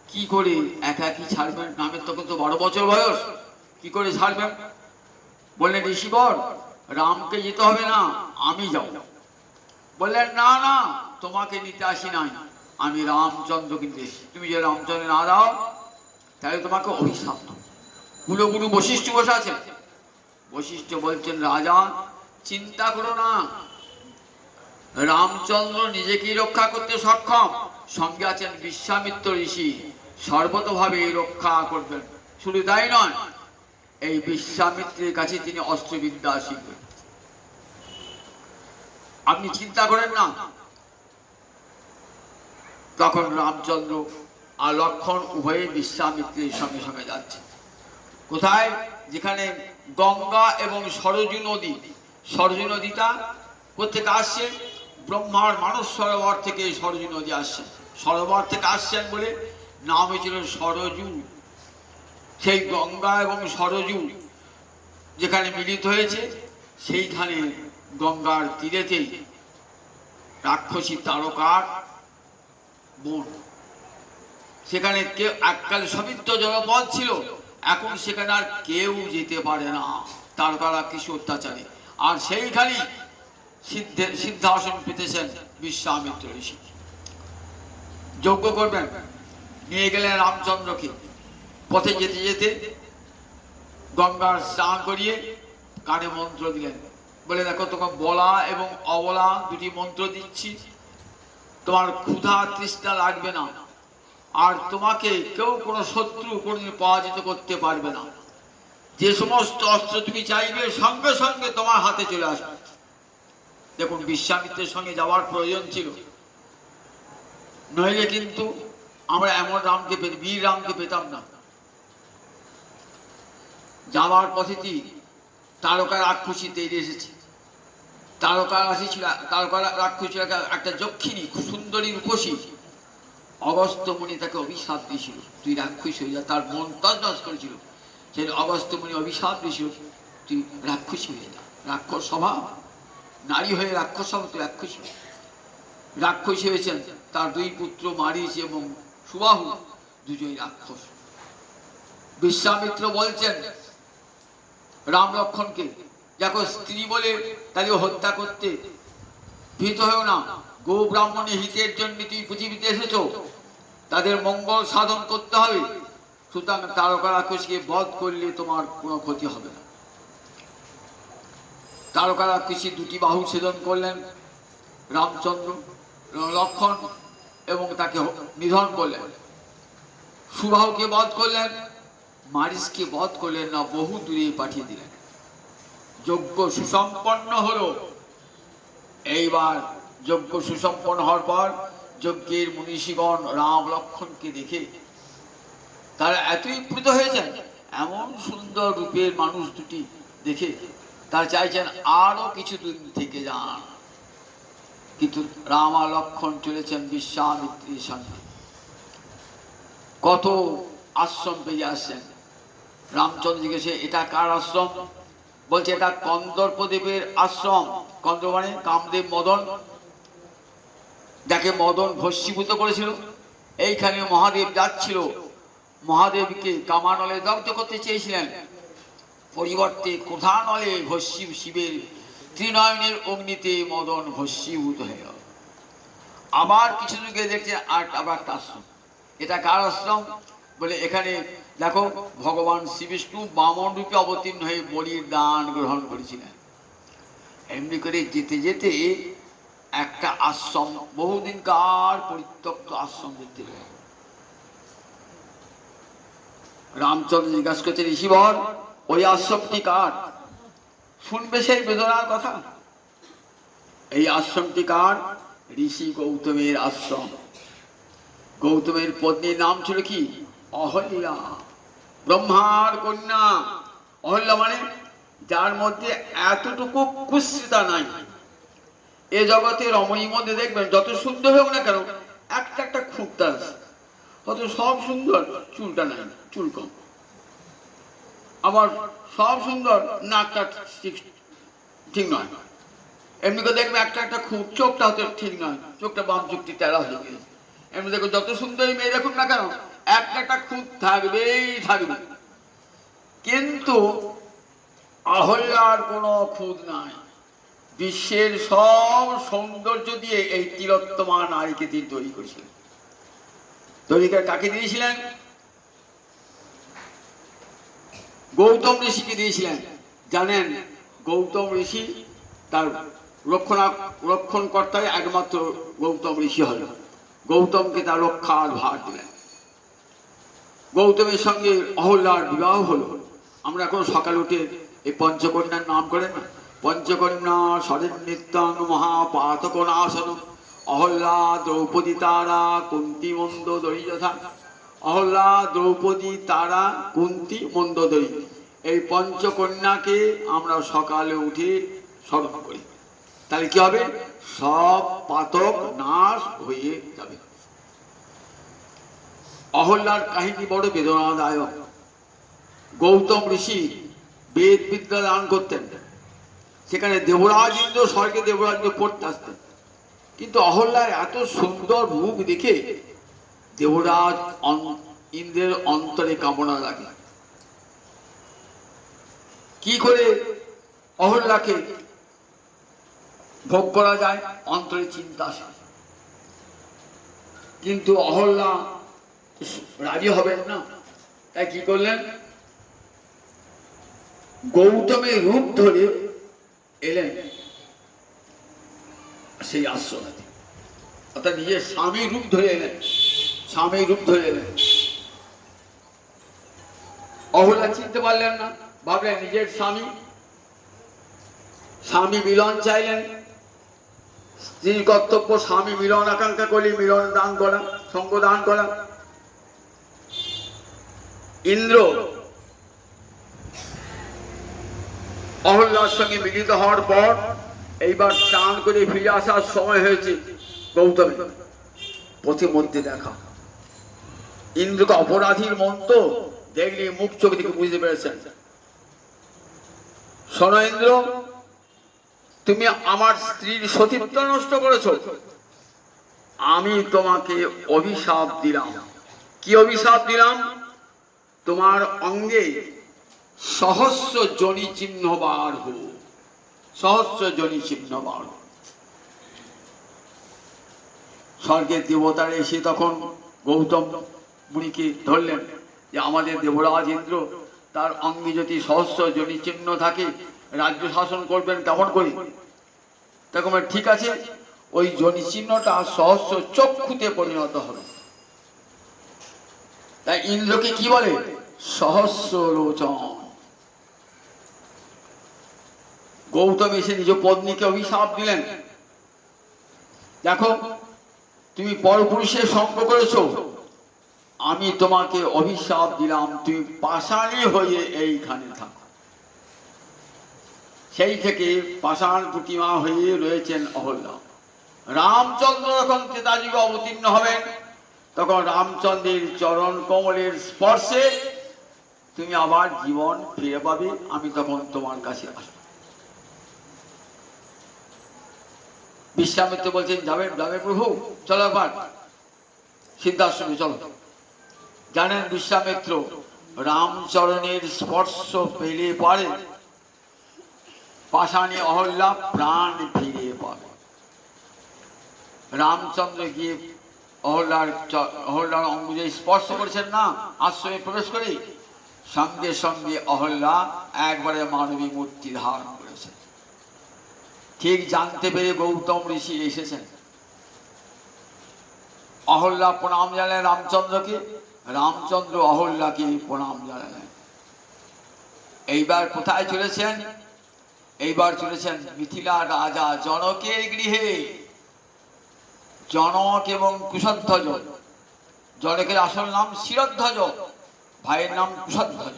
কি করে একাকি ছাড়বেন? রামের তখন তো 12 বছর বয়স, কি করে ছাড়বেন? বললেন, ঋষিবর, রামকে যেতে হবে না, আমি যাব। বললেন, না না, তোমাকে নিতে আসি নাই, আমি রামচন্দ্রকে নিতে এসেছি। তুমি যে রামচন্দ্র না দাও, তাহলে তোমাকে অভিশাপ দেব। কুলগুরু বশিষ্ঠ বসে আছেন। বশিষ্ঠ বলছেন, রাজা চিন্তা করো না, রামচন্দ্র নিজেকেই রক্ষা করতে সক্ষম, সঙ্গে আছেন বিশ্বামিত্র ঋষি, সর্বতভাবে রক্ষা করবেন। শুধু তাই নয়, এই বিশ্বামিত্রের কাছে তিনি অস্ত্রবিদ্যা শিখবেন। আপনি চিন্তা করেন না, তখন রামচন্দ্র আর লক্ষ্মণ উভয়ে বিশ্বামিত্রের সঙ্গে সঙ্গে যাচ্ছে। কোথায়? যেখানে গঙ্গা এবং সরজু নদী, সরজু নদীটা কোথেকে আসছে? ব্রহ্মার মানস সরোবর থেকে সরজু নদী আসছে। সরোবর থেকে আসছেন বলে নাম হয়েছিল সরজু। সেই গঙ্গা এবং সরজু যেখানে মিলিত হয়েছে, সেইখানে গঙ্গার তীরেতেই রাক্ষসী তারকার বন। সেখানে কেউ, এককাল সবিত্র জনপদ ছিল, এখন সেখানে আর কেউ যেতে পারে না, তারকারা কিছু অত্যাচারে। আর সেইখানেই সিদ্ধাসন পেতেছেন বিশ্বামিত্র ঋষি। যজ্ঞ করবেন, নিয়ে গেলেন রামচন্দ্রকে। পথে যেতে যেতে গঙ্গার স্নান করিয়ে কানে মন্ত্র দিলেন, বলে দেখো তোমার বলা এবং অবলা দুটি মন্ত্র দিচ্ছি, তোমার ক্ষুধা তৃষ্ণা লাগবে না, আর তোমাকে কেউ কোনো শত্রু কোনোদিন পরাজিত করতে পারবে না। যে সমস্ত অস্ত্র তুমি চাইবে সঙ্গে সঙ্গে তোমার হাতে চলে আসবে। দেখুন, বিশ্বামিত্রের সঙ্গে যাওয়ার প্রয়োজন ছিল, নইলে কিন্তু আমরা এমন রামকে বীর রামকে পেতাম না। যাওয়ার পথেটি তারকা রাক্ষসী তৈরি এসেছে। তারকা রাশি ছিল, তারকা রাক্ষসী একটা যক্ষিণী, খুব সুন্দরী রূপসী। অগস্ত্য মুনি তাকে অভিশাপ দিয়েছিল, তুই রাক্ষস হয়ে যা। তার মন তজনজ করেছিল। সেই অগস্ত্য মুনি অভিশাপ দিয়েছিল, তুই রাক্ষসী হয়ে যা। রাক্ষস স্বভাব, নারী হয়ে রাক্ষস স্বভাব, তুই রাক্ষসী। রাক্ষসী হয়েছেন তার দুই পুত্র মারিচ এবং সুবাহু, দুজনই রাক্ষস। বিশ্বামিত্র বলছেন রাম লক্ষ্মণকে, দেখো স্ত্রী বলে তাকে হত্যা করতে ভীত হয়েও না। গো ব্রাহ্মণের হিতের জন্য তুই পৃথিবীতে এসেছো, তাদের মঙ্গল সাধন করতে হবে। সুতরাং তারকা রাক্ষসীকে বধ করলে তোমার কোনো ক্ষতি হবে না। তারকা রাক্ষসী দুটি বাহু ছেদন করলেন রামচন্দ্র, লক্ষ্মণ, এবং তাকে নিধন করলেন। সুবাহুকে বধ করলেন, মারিচকে বধ করলেন না, বহু দূরে পাঠিয়ে দিলেন। যজ্ঞ সুসম্পন্ন হলো। এইবার যজ্ঞ সুসম্পন্ন হওয়ার পর যজ্ঞের মনীষীগণ রাম লক্ষ্মণকে দেখে তারা এতই প্রীত হয়েছেন, এমন সুন্দর রূপের মানুষ দুটি দেখে তারা চাইছেন আরো কিছুদিন থেকে যান। কিন্তু রাম আর লক্ষ্মণ চলেছেন বিশ্বামিত্রের সঙ্গে। কত আশ্রম পেয়ে আসছেন। রামচন্দ্র জিজ্ঞেসে, এটা কার আশ্রম? বলছে, এটা কন্দর্পদেবের আশ্রম। কন্দ্র মানে কামদেব, মদন, যাকে মদন ভস্মীভূত করেছিল। এইখানে মহাদেব যাচ্ছিল, মহাদেবকে কামানলে দগ্ধ করতে চেয়েছিলেন, পরিবর্তে ক্রোধানলে ভস্মী শিবের ত্রিনয়নের অগ্নিতে মদন ভস্মীভূত হয়ে গেল। আবার কিছু যুগে দেখছে আবার একটা আশ্রম। এটা কার আশ্রম? বলে, এখানে দেখো ভগবান শ্রীবিষ্ণু বামন রূপে অবতীর্ণ হয়ে বলির দান গ্রহণ করেছিলেন। এমনি করে যেতে যেতে একটা আশ্রম, বহুদিনকার পরিত্যক্ত আশ্রম দেখতে পেলেন। রামচন্দ্র জিজ্ঞাসা করছেন, ঋষিবর, ওই আশ্রমটি কার? শুনবে সেই বেদনার কথা। এই আশ্রমটি কার? ঋষি গৌতমের আশ্রম। গৌতমের পত্নীর নাম ছিল কি? অহল্যা, ব্রহ্মার কন্যা। অহল্যা মানে যার মধ্যে এতটুকু কুৎসিতা নাই। এ জগতে রমণীর মধ্যে দেখবেন যত সুন্দর হোক না কেন, একটা একটা খুঁতটা আছে। হয়তো সব সুন্দর, চুলটা নাই, চুল কম। আবার সব সুন্দর, নাকটা ঠিক নয়। এমনি করে দেখবে একটা একটা খুঁত, চোখটা হয়তো ঠিক নয়, চোখটা বাম চোখটি তেরা হয়ে গেছে। এমনি দেখো যত সুন্দরী মেয়ে দেখুন না কেন, একটা একটা খুঁত থাকবেই থাকবে। কিন্তু অহল্যার কোনো খুঁত নাই। বিশ্বের সব সৌন্দর্য দিয়ে এই তিলোত্তমা নারীকে তিনি তৈরি করেছিলেন। তৈরি করে কাকে দিয়েছিলেন? গৌতম ঋষিকে দিয়েছিলেন। জানেন, গৌতম ঋষি তার রক্ষণকর্তাই একমাত্র গৌতম ঋষি হল। গৌতমকে তার রক্ষার ভার দিলেন। গৌতমের সঙ্গে অহল্যার বিবাহ হলো। আমরা এখন সকাল উঠে এই পঞ্চকন্যার নাম করেন না, পঞ্চকন্যা শরীর নিত্যং মহাপাতক নাশন অহল্যা দ্রৌপদী তারা কুন্তি মন্দোদরী যথা। অহল্যা দ্রৌপদী তারা কুন্তি মন্দোদরী, এই পঞ্চকন্যাকে আমরা সকালে উঠে স্মরণ করি। তাহলে কি হবে? সব পাতক নাশ হয়ে যাবে। অহল্যার কাহিনী বড় বেদনাদায়ক। গৌতম ঋষি বেদ বিদ্যা দান করতেন, সেখানে দেবরাজ ইন্দ্র স্বর্গে দেবরাজ পড়তে আসতেন, কিন্তু অহল্যার এত সুন্দর রূপ দেখে দেবরাজ ইন্দ্রের অন্তরে কামনা লাগে। কি করে অহল্যাকে ভোগ করা যায়, অন্তরে চিন্তা আসে। কিন্তু অহল্যা রাজি হবেন না, তাই কি করলেন? গৌতমের রূপ ধরে এলেন সেই আশ্রমে, অর্থাৎ নিজের স্বামীর রূপ ধরে এলেন, স্বামীর রূপ ধরে এলেন। অহল্যা চিনতে পারলেন না, ভাবলেন নিজের স্বামী, স্বামী মিলন চাইলেন। স্ত্রীর কর্তব্য স্বামী মিলন আকাঙ্ক্ষা করলে মিলন দান করা, সঙ্গ দান করা। ইন্দ্র অহল্যার সঙ্গে মিলিত হওয়ার পর এইবার স্নান করে ফিরে আসার সময় হয়েছে গৌতমের। পথে মধ্যে দেখা ইন্দ্রকে অপরাধীর মন তো দেখলে মুখ চোখ থেকে বুঝতে পেরেছেন। শোনো ইন্দ্র, তুমি আমার স্ত্রীর সতীত্ব নষ্ট করেছ, আমি তোমাকে অভিশাপ দিলাম। কি অভিশাপ দিলাম? তোমার অঙ্গে সহস্র যোনি চিহ্ন বার হোক, সহস্র যোনি চিহ্ন বার হোক। স্বর্গের দেবতারা এসে তখন গৌতম মুনিকে ধরলেন যে আমাদের দেবরাজ ইন্দ্র, তার অঙ্গে যদি সহস্র যোনি চিহ্ন থাকে রাজ্য শাসন করবেন কেমন করে? তখন ঠিক আছে, ওই যোনি চিহ্নটা সহস্র চক্ষুতে পরিণত হবে। তাই ইন্দ্রকে কি বলে? সহস্র লোচন। গৌতম এসে নিজ পত্নীকে অভিশাপ দিলেন, দেখো তুমি পরপুরুষের সঙ্গ করেছো, আমি তোমাকে অভিশাপ দিলাম, তুমি পাষাণী হয়ে এইখানে থাকো। সেই থেকে পাষাণ প্রতিমা হয়ে রয়েছেন অহল্যা। রামচন্দ্র যখন ত্রেতাযুগে অবতীর্ণ হবেন, তখন রামচন্দ্রের চরণ কমলের স্পর্শে তুমি আবার জীবন ফিরে পাবে, আমি তখন তোমার কাছে আসব। বিশ্বামিত্র বলছেন যাবেন? যাবে প্রভু, চলো একবার সিদ্ধাশ্রমে চলো। জানেন বিশ্বামিত্র রামচরণের স্পর্শ পেলে পরে পাষাণী অহল্যা প্রাণ ফিরে পাবে। রামচন্দ্র গিয়ে অহল্যার অঙ্গুলে স্পর্শ করেছেন না, আশ্রমে প্রবেশ করে সঙ্গে সঙ্গে অহল্যা একবারে মানবী মূর্তি ধারণ করেছে। ঠিক জানতে পেরে গৌতম ঋষি এসেছেন। অহল্যা প্রণাম জানালেন রামচন্দ্রকে, রামচন্দ্র অহল্যাকে প্রণাম জানালেন। এইবার কোথায় চলেছেন? এইবার চলেছেন মিথিলা রাজা জনকের গৃহে। জনক এবং কুশধ্বজ, জনকের আসল নাম শিরধ্বজ, ভাইয়ের নাম কুশধ্বজ।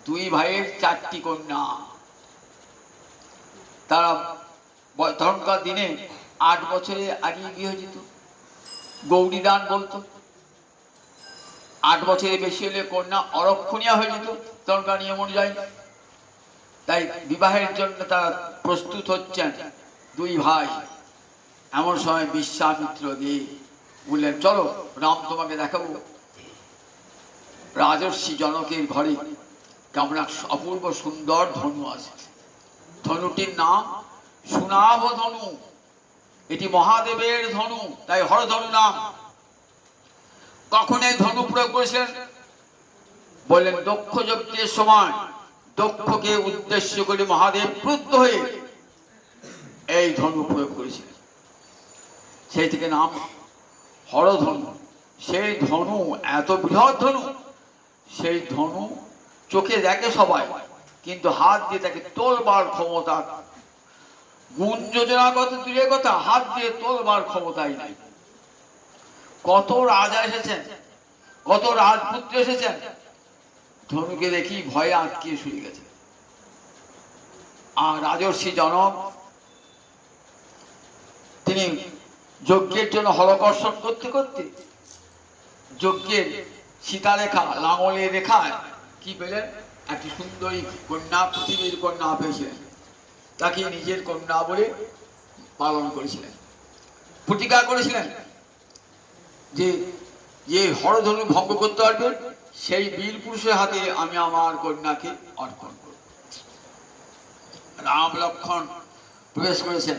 দুই ভাইয়ের 4টি কন্যা। তারা তখনকার দিনে 8 বছরে আগে বিয়ে হয়ে যেত, গৌরী দান বলতো। 8 বছরের বেশি হলে কন্যা অরক্ষণীয় হয়ে যেত তখনকার নিয়ম অনুযায়ী। তাই বিবাহের জন্য তারা প্রস্তুত হচ্ছেন দুই ভাই। এমন সময় বিশ্বামিত্র দিয়ে বললেন চলো রাম তোমাকে দেখাবো। রাজর্ষি জনকের ঘরে কেমন এক অপূর্ব সুন্দর ধনু আছে। ধনুটির নাম সুনাভ ধনু, এটি মহাদেবের ধনু, তাই হরধনু নাম। কখন এই ধনু প্রয়োগ করেছিলেন? বললেন দক্ষ যজ্ঞের সময় দক্ষকে উদ্দেশ্য করে মহাদেব ক্রুদ্ধ হয়ে এই ধনু প্রয়োগ করেছিলেন। সেই থেকে নাম হরধনু। সেই ধনু এত বৃহৎ ধনু, সেই ধনু চোখে দেখে সবাই, কিন্তু হাত দিয়ে তাকে তোলবার ক্ষমতা, গুণ যোজনা কত দূরের কথা, হাত দিয়ে তোলবার ক্ষমতাই নাই। কত রাজা এসেছেন, কত রাজপুত্র এসেছেন, ধনুকে দেখি ভয়ে আটকিয়ে শুয়ে গেছে। আর রাজর্ষি জনক তিনি যজ্ঞের জন্য হলকর্ষণ করতে করতে যজ্ঞের সীতারেখা, লাঙলের রেখায় কি পেলেন, একটি সুন্দরী কন্যা, পৃথিবীর কন্যা পেয়েছিলেন। তাকে নিজের কন্যা বলে পালন করেছিলেন, প্রতিজ্ঞা করেছিলেন যে যে হরধনু ভঙ্গ করতে পারবে সেই বীর পুরুষের হাতে আমি আমার কন্যাকে অর্পণ করব। রাম লক্ষ্মণ প্রবেশ করেছেন,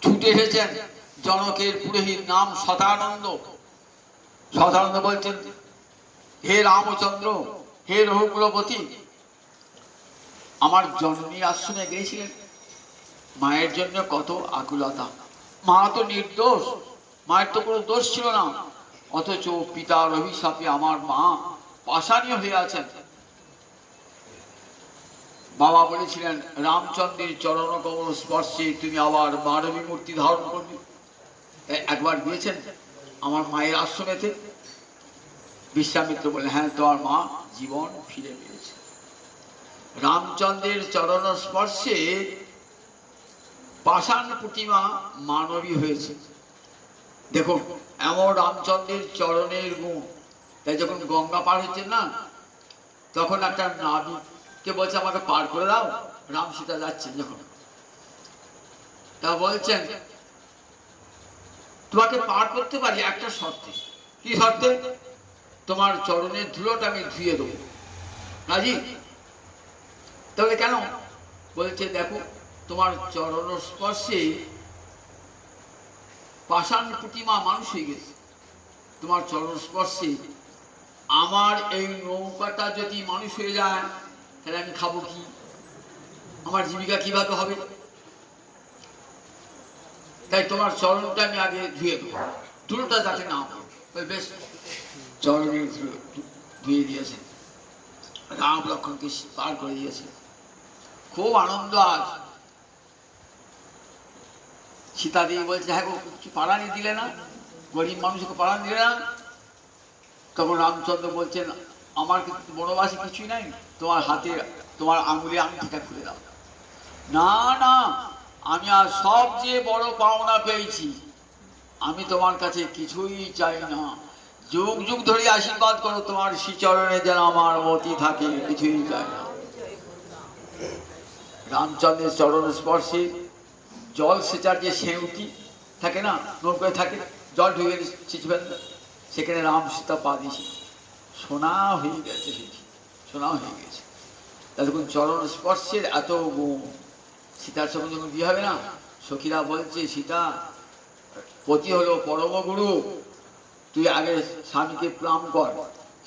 ছুটে এসেছেন জনকের পুরোহিত, নাম শতানন্দ। শতানন্দ বলছেন, হে রামচন্দ্র, হে রঘুকুলপতি, আমার জননী আশ্রমে গিয়েছিলেন, মায়ের জন্য কত আকুলতা, মা তো নির্দোষ, মায়ের তো কোনো দোষ ছিল না, অথচ পিতার অভিশাপে আমার মা পাষাণীয় হয়ে আছেন। বাবা বলেছিলেন রামচন্দ্রের চরণ কমল স্পর্শে তুমি আবার মানবী মূর্তি ধারণ করবে। একবার গিয়েছেন আমার মায়ের আশ্রমেতে। বিশ্বামিত্র বললেন, হ্যাঁ, তোমার মা জীবন ফিরে পেয়েছে। রামচন্দ্রের চরণ স্পর্শে পাষাণ প্রতিমা মানবী হয়েছে। দেখো এমন রামচন্দ্রের চরণের গুণ। তাই যখন গঙ্গা পার হচ্ছেন না, তখন একটা নাবিককে বলছে আমাকে পার করে দাও। রাম সীতা যাচ্ছেন যখন, তা বলছেন তোমাকে পার করতে পারি একটা শর্তে। কি শর্তে? তোমার চরণের ধুলোটা আমি ধুয়ে দেবো, রাজি? তাহলে কেন? বলছে দেখো তোমার চরণ স্পর্শে পাষাণ প্রতিমা মানুষ হয়ে গেছে, তোমার চরণ স্পর্শে আমার এই নৌকাটা যদি মানুষ হয়ে যায় তাহলে আমি খাবো কি, আমার জীবিকা কিভাবে হবে? তাই তোমার চরণটা আমি আগে ধুয়ে দেবো, ধুলোটা যাতে না হয়। বেশ, চরণের ধুয়ে দিয়েছে, রাম লক্ষ্মণকে পার করে দিয়েছে। খুব আনন্দ। আজ সীতা দেবী বলছে, হ্যাঁ গো, কিছু পাড়ানি দিলে না, গরিব মানুষকে পাড়ানি দিলে না। তখন রামচন্দ্র বলছেন, আমার কিন্তু বনবাসী কিছুই নাই, তোমার হাতে তোমার আঙুলে আংটিটা খুলে দাও। না না, আমি আর সবচেয়ে বড় পাওনা পেয়েছি, আমি তোমার কাছে কিছুই চাই না, যুগ যুগ ধরে আশীর্বাদ করো, তোমার শ্রীচরণে যেন আমার মতি থাকে, কিছুই চাই না। রামচন্দ্রের চরণ স্পর্শে জল সেচার যে সেউটি থাকে না, নৌকায় থাকে, জল ঢুকে ছিঁচবেন, সেখানে রাম সীতা পা দিয়েছে, সোনা হয়ে গেছে, সেটি সোনা হয়ে গেছে। তা দেখুন চরণ স্পর্শের এত গুণ। সীতার সঙ্গে যখন বিয়ে হবে না, সখীরা বলছে সীতা পতি হলো পরম গুরু, তুই আগে স্বামীকে প্রণাম কর।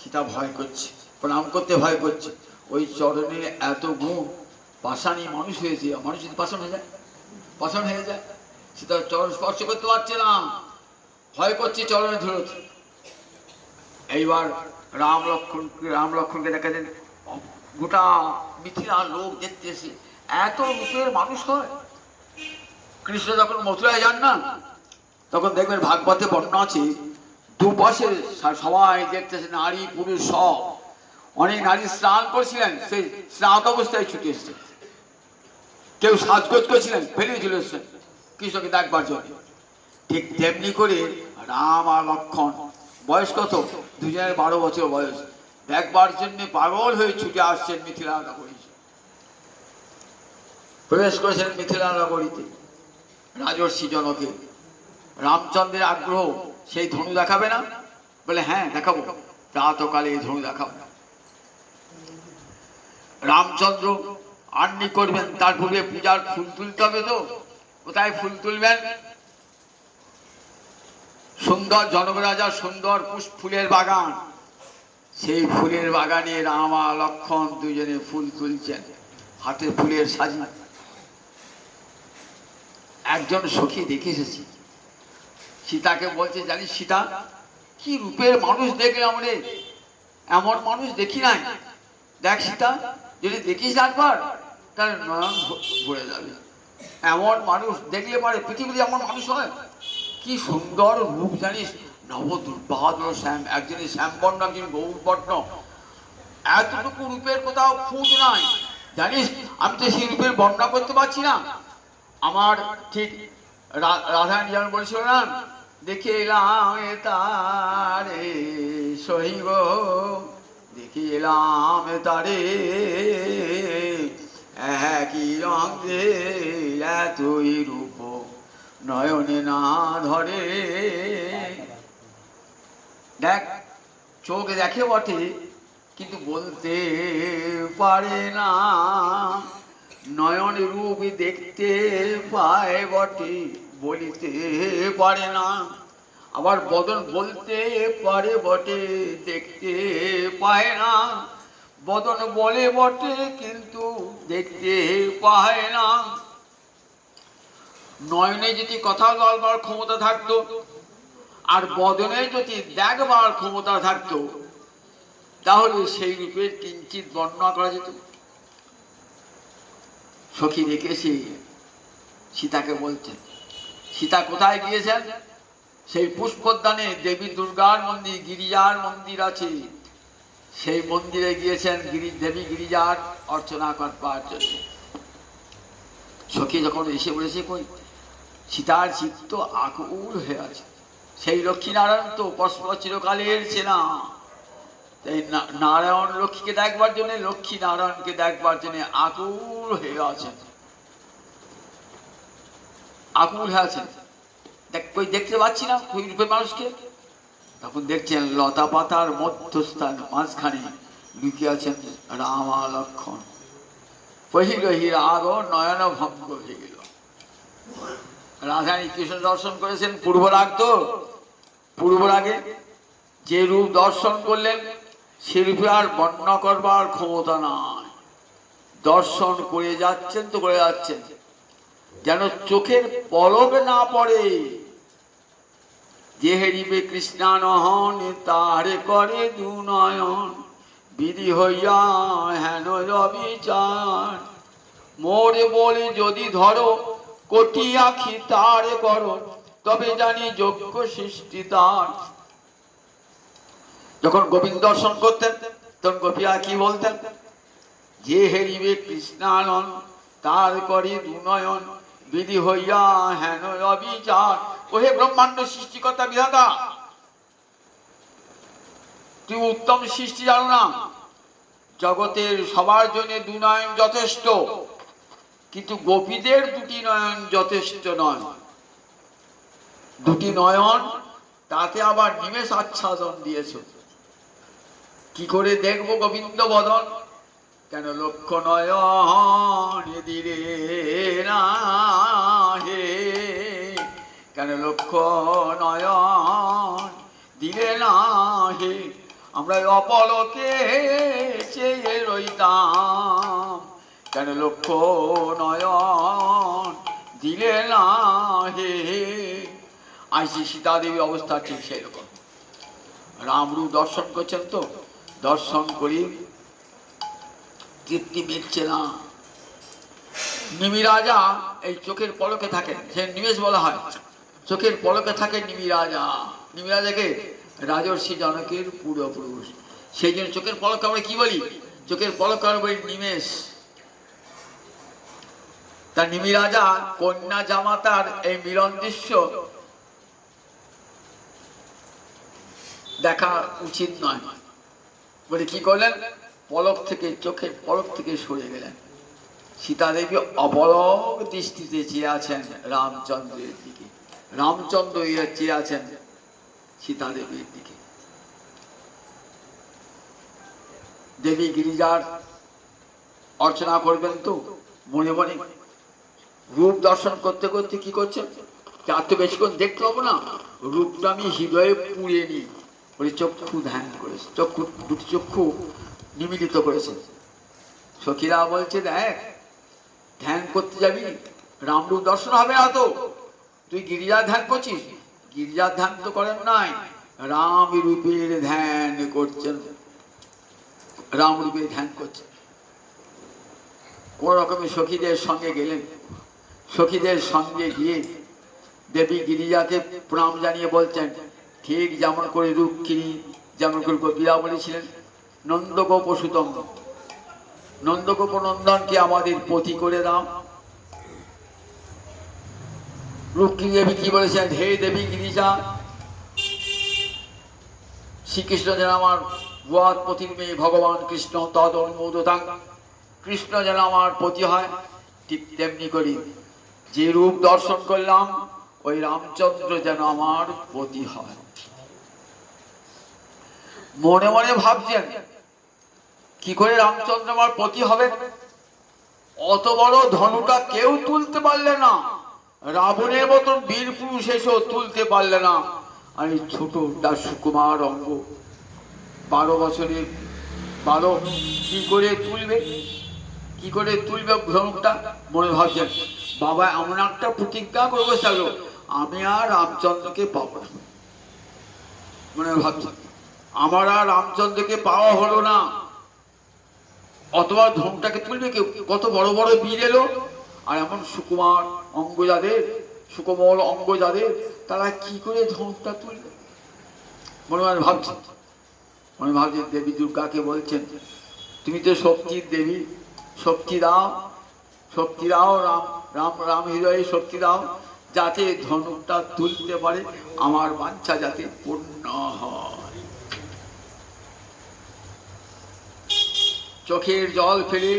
সীতা ভয় করছে, প্রণাম করতে ভয় করছে। ওই চরণে এত গুণ, পাষাণী মানুষ হয়েছে, মানুষ যদি পাষাণ হয়ে যায়, পাষাণ হয়ে যায়। সীতা চরণ স্পর্শ করতে পারছে না, ভয় করছে চরণে ধরতে। এইবার রাম লক্ষ্মণকে দেখা যায় গোটা মিথিলার লোক দেখতে এসে, এত রূপের মানুষ হয়। কৃষ্ণ যখন মথুরায় যান না, তখন দেখবেন ভাগবতে বর্ণনা আছে, দুপাশে সবাই দেখতেছে, নারী পুরুষ সব। অনেক নারী স্নান করছিলেন, সেই স্নাত অবস্থায় ছুটে এসছে। কেউ সাজগোজ করছিলেন, ফেলে চলে এসছেন কৃষ্ণকে দেখবার জন্য। ঠিক তেমনি করে রাম আর লক্ষ্মণ, বয়স কত? দুজনের 12 বছর বয়স, দেখবার জন্য পাগল হয়ে ছুটে আসছেন মিথিলা নগরী। প্রবেশ করেছেন মিথিলা নগরীতে রাজর্ষি জনকে। রামচন্দ্রের আগ্রহ, সেই ধনু দেখাবে না? বলে হ্যাঁ দেখাবো, প্রাতকালে এই ধনু দেখাবো। রামচন্দ্র আর্নি করবেন, তার পূর্বে পূজার ফুল তুলতে হবে। তো কোথায় ফুল তুলবেন? সুন্দর জনক রাজার সুন্দর ফুলের বাগান, সেই ফুলের বাগানে রাম আর লক্ষ্মণ দুজনে ফুল তুলছেন, হাতে ফুলের সাজি। একজন সখী দেখে এসেছি। সীতাকে বলছে, জানিস সীতা, কি রূপের মানুষ দেখলাম রে, এমন মানুষ দেখি নাই। দেখ সীতা, যদি দেখিস একবার তাহলে নয়ন ভরে যাবে। এমন মানুষ দেখলে পারে পৃথিবীতে এমন মানুষ হয়? কি সুন্দর রূপ জানিস, নব দুর্বাদর শ্যাম, একজনের শ্যামবর্ণ, একজন গৌরবর্ণ, এতটুকু রূপের কোথাও খুঁজ নাই। জানিস, আমি তো সেই রূপের বর্ণনা করতে পারছি না। আমার ঠিক রাধারানী যেমন বলেছিল না, দেখে এলাম তারে সহিব, দেখে এলাম তারে একই রঙে, এতই রূপ নয়নে না ধরে। দেখ, চোখ দেখে বটে কিন্তু বলতে পারে না, নয়ন রূপ দেখতে পায় বটে বলিতে পারে না। আবার বদন বলতে পারে বটে দেখতে পায় না, বদন বলে বটে কিন্তু দেখতে পায় না। নয়নে যদি কথা বলবার ক্ষমতা থাকতো আর বদনে যদি দেখবার ক্ষমতা থাকতো, তাহলে সেই রূপের কিঞ্চিত বর্ণনা করা যেত। সখী দেখেছি সীতাকে বলছেন, সীতা কোথায় গিয়েছেন? সেই পুষ্পোদ্যানে দেবী দুর্গার মন্দির, গিরিজার মন্দির আছে, সেই মন্দিরে গিয়েছেন দেবী গিরিজার অর্চনা করবার জন্য। সখী যখন এসে বলেছে, কই সীতার চিত্ত আকুল হয়ে আছে। সেই লক্ষ্মীনারায়ণ তো পরস্পর চিরকালের চেনা, তাই নারায়ণ লক্ষ্মীকে দেখবার জন্য, লক্ষ্মী নারায়ণকে দেখবার জন্য আকুল হয়ে আছেন, আকুল হয়ে আছেন। কই দেখতে পাচ্ছি না ওই রূপের মানুষকে। তখন দেখছেন লতা পাতার মধ্যস্থান মাঝখানে লুকিয়ে আছেন রামা লক্ষণ। পহিল হিরাগ নয়ন ভঙ্গ হয়ে গেল। রাধারানী কৃষ্ণ দর্শন করেছেন পূর্বরাগ, তো পূর্বরাগে যে রূপ দর্শন করলেন সে রূপে আর বর্ণনা করবার ক্ষমতা নাই। দর্শন করে যাচ্ছেন তো করে যাচ্ছেন, যেন চোখের পলক না পড়ে। যে হেরিবে কৃষ্ণানহন তারে করে দু নয়ন, বিধি হইয়া হেন রবিচার। মোরে বলে যদি ধরো কোটি আখি তারে করো, তবে জানি যোগ্য সৃষ্টি তার। যখন গোবিন্দ দর্শন করতেন তখন গোপীরা কি বলতেন? যে হেরিবে কৃষ্ণানন তার করে দুনয়ন, বিধি হইয়া হেন অবিচার। ওহে ব্রহ্মাণ্ড সৃষ্টিকর্তা বিধাতা, তুই উত্তম সৃষ্টি জানো না? জগতের সবার জন্য দুনয়ন যথেষ্ট, কিন্তু গোপীদের দুটি নয়ন যথেষ্ট নয়। দুটি নয়ন, তাতে আবার নিমেষ আচ্ছাদন দিয়েছ। কি করে দেখবো গোবিন্দ বদন? কেন লক্ষ নয়ন দিলে না হে, কেন লক্ষ নয়ন দিলে না হে। আমরা অপলকে চেয়ে রইতাম, কেন লক্ষ নয়ন দিলে না হে। আইসি সীতা দেবী অবস্থা ঠিক সেরকম। রামরূপ দর্শন করছেন, তো দর্শন করি তৃপ্তি মিটছে না। নিমি রাজা এই চোখের পলকে থাকেন, সে নিমেষ বলা হয়, চোখের পলকে থাকেন নিমি রাজা। নিমি রাজাকে রাজর্ষি জনকের পূর্বপুরুষ, সেই জন্য চোখের পলকে আমরা কি বলি? চোখের পলকে আমরা বলি নিমেষ। তা নিমি রাজা কন্যা জামাতার এই মিলন দৃশ্য দেখা উচিত নয় বলে কি করলেন? পলক থেকে, চোখের পলক থেকে সরে গেলেন। সীতা দেবী অপলক দৃষ্টিতে চেয়ে আছেন রামচন্দ্রের দিকে, রামচন্দ্র চেয়ে আছেন সীতা দেবীর দিকে। দেবী গিরিজার অর্চনা করবেন, তো মনে মনে রূপ দর্শন করতে করতে কি করছেন? আর তো বেশিক্ষণ দেখতে পাবো না, রূপটা আমি হৃদয়ে পুড়ে নিই বলে চক্ষু ধ্যান করেছে, চক্ষু দুটি চক্ষু নিমিলিত করেছে। সখীরা বলছে, দেখ ধ্যান করতে যাবি রামরূপ দর্শন হবে না তো। তুই গিরিজার ধ্যান করছিস, গিরিজার ধ্যান তো করেন নাই, রাম রূপের ধ্যান করছেন, রাম রূপের ধ্যান করছেন। কোন রকমের সখীদের সঙ্গে গেলেন, সখীদের সঙ্গে গিয়ে দেবী গিরিজাকে প্রণাম জানিয়ে বলছেন, ঠিক যেমন করে রুক্মিণী, যেমন করে গোপীরা বলেছিলেন, নন্দগোপ সুতম, নন্দগোপ নন্দনকে আমাদের পতি করে দাও। রুক্মিণী দেবী কি বলেছেন, হে দেবী গিরিজা, শ্রীকৃষ্ণ যেন আমার গোয়াত পতির মেয়ে, ভগবান কৃষ্ণ তদ অনুমোদতাং, কৃষ্ণ যেন আমার পতি হয়। ঠিক তেমনি করি যে রূপ দর্শন করলাম, ওই রামচন্দ্র যেন আমার পতি হয়। মনে মনে ভাবছেন, কি করে রামচন্দ্র আমার পতি হবে? অত বড় ধনুটা কেউ তুলতে পারলে না, রাবণের মতন বীর পুরুষ এসেও তুলতে পারলে না। আমি ছোট তার সুকুমার অঙ্গ, 12 বছরের বালক, কি করে তুলবে, কি করে তুলবে ধনুকটা? মনে ভাবছেন, বাবা এমন একটা প্রতিজ্ঞা করে বসে থাকলো, আমি আর রামচন্দ্রকে পাবো না। মনে ভাবছেন, আমার আর রামচন্দ্রকে পাওয়া হলো না, অথবা ধনুকটাকে তুলবে কেউ? কত বড় বড় বীর এলো, আর এমন সুকুমার অঙ্গ যাদের, সুকোমল অঙ্গ যাদের, তারা কি করে ধনুকটা তুলবে? মনে মনে ভাবছেন, মনে ভাবছেন দেবী দুর্গাকে বলছেন, তুমি তো শক্তির দেবী, শক্তি দাও, শক্তি দাও, রাম রাম রাম হৃদয়ে শক্তি দাও, যাতে ধনুকটা তুলতে পারে, আমার বাঞ্ছা যাতে পূর্ণ হয়। চোখের জল ফেলে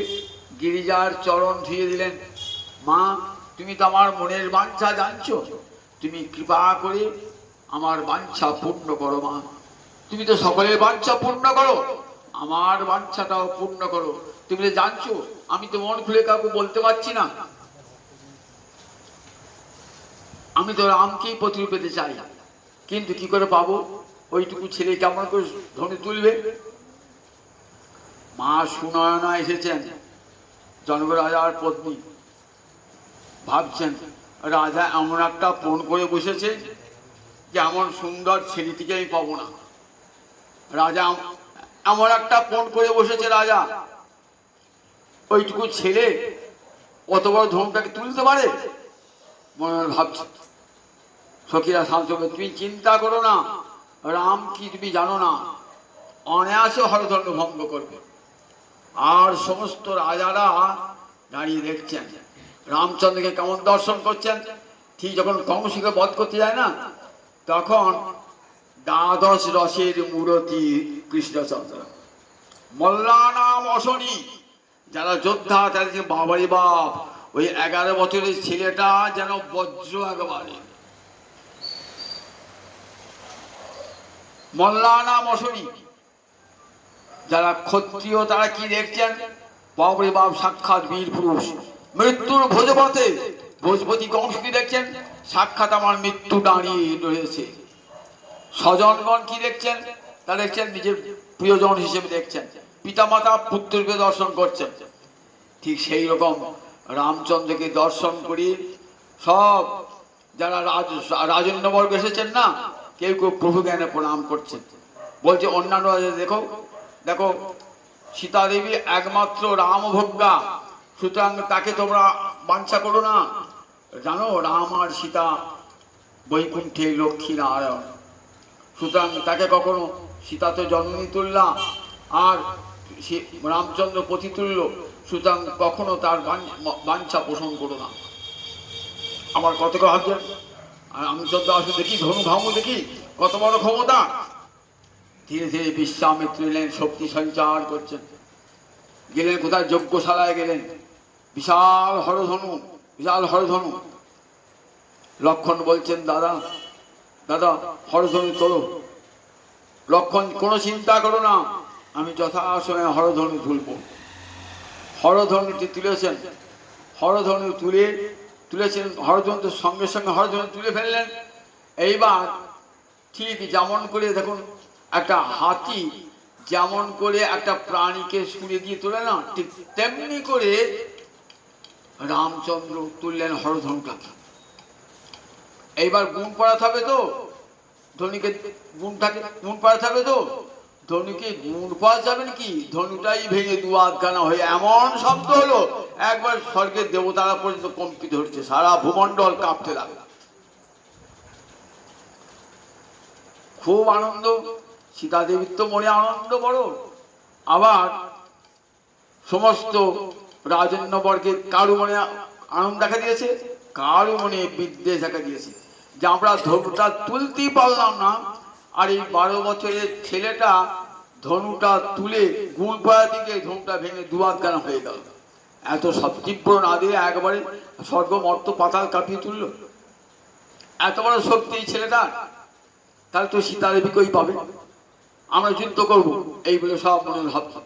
গিরিজার চরণ ধুয়ে দিলেন। মা, তুমি তো আমার মনের বাঞ্ছা জানছো, তুমি কৃপা করে আমার বাঞ্ছা পূর্ণ করো। মা, তুমি তো সকলের বাঞ্ছা পূর্ণ করো, আমার বাঞ্ছাটাও পূর্ণ করো। তুমি তো জানছো আমি তো মন খুলে কাউকে বলতে পারছি না, আমি তো রামকেই প্রতিরূপ পেতে চাই, কিন্তু কি করে পাবো? ওইটুকু ছেলে কেমন করে ধনে তুলবে? মা সুনয়না এসেছেন, জনক রাজার পত্নী, ভাবছেন রাজা এমন একটা পণ করে বসেছে যে এমন সুন্দর ছেলেটিকে আমি পাবো না। রাজা এমন একটা পণ করে বসেছে, রাজা ওইটুকু ছেলে অত বড় ধনটাকে তুলতে পারে? মনে মনে ভাবছে। সখীরা শান্ত, তুমি চিন্তা করো না, রাম কি তুমি জানো না, অনায়াসে হরদণ্ড ভঙ্গ করবে। আর সমস্ত রাজারা দাঁড়িয়ে দেখছেন রামচন্দ্রকে কেমন দর্শন করছেন। ঠিক যখন কংসকে বধ করতে যায় না, তখন দ্বাদশ রসের মূরতি কৃষ্ণচন্দ্র, মল্লানাম অশনি, যারা যোদ্ধা তাদের বাবারি বাপ, ওই 11 বছরের ছেলেটা যেন বজ্র একেবারে। মল্লানাম অশনি, যারা ক্ষত্রিয় তারা কি দেখছেন, বাবারি বাপ সাক্ষাৎ বীর পুরুষ, মৃত্যুর ভোজপথে ভোজপতি কংসকে দেখছেন, সাক্ষাৎ আমার মৃত্যু দাঁড়িয়ে রয়েছে। স্বজনগণ কি দেখছেন, তা দেখছেন নিজের প্রিয়জন হিসেবে দেখছেন, পিতামাতা পুত্রকে দর্শন করছেন। ঠিক সেই রকম রামচন্দ্রকে দর্শন করি সব যারা রাজন্যবর্গ এসেছেন না, কেউ কেউ প্রভু জ্ঞানে প্রণাম করছেন। বলছে অন্যান্য দেখো দেখো, সীতা দেবী একমাত্র রামভোগ্যা, সুতরাং তাকে তোমরা বাঞ্ছা করো না। জানো রাম আর সীতা বৈকুণ্ঠে লক্ষ্মী নারায়ণ, সুতরাং তাকে কখনো, সীতা তো জন্মনি তুললা আর রামচন্দ্র পতি তুলল, সুতরাং কখনো তার বাঞ্ছা পোষণ করো না। আমার কত ভাবছেন, আমি চন্দ্র আসলে দেখি, ধনু ভাঙু দেখি, কত বড় ক্ষমতা। ধীরে ধীরে বিশ্বামিত্র এলেন, শক্তি সঞ্চার করছেন। গেলেন কোথায়, যজ্ঞশালায় গেলেন, বিশাল হরধনু, বিশাল হরধনু। লক্ষণ বলছেন, দাদা দাদা হরধনু তোলো। লক্ষণ, কোনো চিন্তা করো না, আমি যথাসময়ে হরধনু তুলব। হরধনুটি তুলেছেন, হরধনু তুলেছেন, হরধনু সঙ্গে সঙ্গে হরধনু তুলে ফেললেন। এইবার ঠিক যেমন করে দেখুন, একটা হাতি যেমন করে একটা প্রাণীকে ছুঁড়ে দিয়ে তোলে না, ঠিক তেমনি করে রামচন্দ্র তুললেন হরধনুটাকে। এইবার গুণ পড়াতে হবে তো ধনুকে, গুণ পড়াতে হবে তো। ধনুকে গুণ পাওয়া যাবেন কি, ধনুটাই ভেঙে দু আধখানা হয়ে এমন শব্দ হলো, একবার স্বর্গের দেবতারা পর্যন্ত কম্পিত হচ্ছে, সারা ভূমণ্ডল কাঁপতে লাগলো। খুব আনন্দ, সীতা দেবীর তো মনে আনন্দ বড়। আবার সমস্ত রাজন্যবর্গের কারু মনে আনন্দ দেখা দিয়েছে, কারু মনে বিদ্বেষ দেখা দিয়েছে যে আমরা ধনুটা তুলতেই পারলাম না, আর এই 12 বছরের ছেলেটা ধনুটা তুলে গুণ পড়া দিকে ধনুটা ভেঙে দু আধখানা হয়ে গেল। এত সব তীব্র না দিয়ে একবারে স্বর্গ মর্ত পাতাল কাঁপিয়ে তুলল। এত বড় শক্তি এই ছেলেটা, তাহলে তো সীতা দেবীকেই পাবে, আমরা যুদ্ধ করবো এই বলে সব মনে ভাবছে।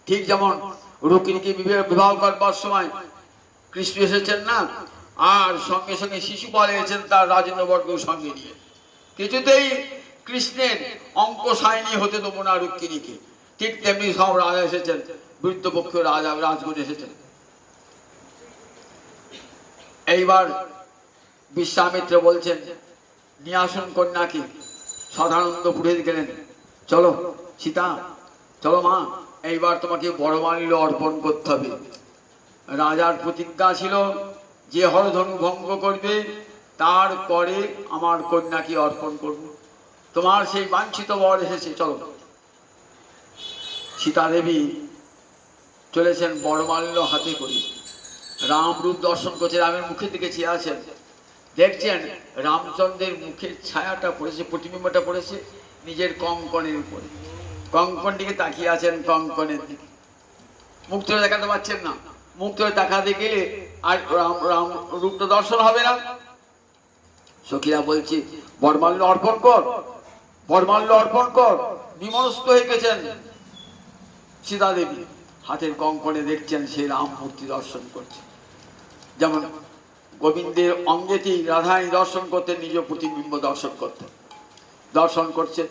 ঠিক যেমন রুক্মিণীকে বিবাহ করবার সময় কৃষ্ণ এসেছেন না, আর সঙ্গে সঙ্গে শিশুপাল এসেছেন তার রাজেন্দ্রবর্গের সঙ্গে নিয়ে। কিছুতেই কৃষ্ণের অঙ্ক সায়নী হতে দেবো না রুক্মিণীকে, ঠিক তেমনি সব রাজা এসেছেন, বৃদ্ধ পক্ষ রাজা রাজগুণ এসেছেন। এইবার বিশ্বামিত্র বলছেন নিয়ে আসুন কন্যাকে। সদানন্দ পুরোহিত গেলেন, চলো সীতা, চলো মা, এইবার তোমাকে বড়মাল্য অর্পণ করতে হবে। রাজার প্রতিজ্ঞা ছিল যে হরধনু ভঙ্গ করবে তার পরে আমার কন্যাকে অর্পণ করব, তোমার সেই বাঞ্ছিত বর এসেছে, চলো। সীতা দেবী চলেছেন বড়মাল্য হাতে করে, রাম রূপ দর্শন করছে, রামের মুখের দিকে চেয়ে আছেন। দেখছেন রামচন্দ্রের মুখের ছায়াটা পড়েছে, প্রতিবিম্বটা পড়েছে নিজের কঙ্কনের উপরে, কঙ্কন দিকে তাকিয়ে আছেন, কঙ্কনের দিকে মুখ তুলে দেখাতে পারছেন না। মুখ তুলে তাকাতে গেলে আর রাম রাম রূপটা দর্শন হবে না। সখীরা বলছে বরমাল্য অর্পণ কর, বরমাল্য অর্পণ কর। বিমনস্ক হয়ে গেছেন সীতা দেবী, হাতের কঙ্কনে দেখছেন সেই রাম মূর্তি দর্শন করছে। যেমন গোবিন্দের অঙ্গেতেই রাধারানী দর্শন করতেন, নিজ প্রতিবিম্ব দর্শন করতেন, দর্শন করছে।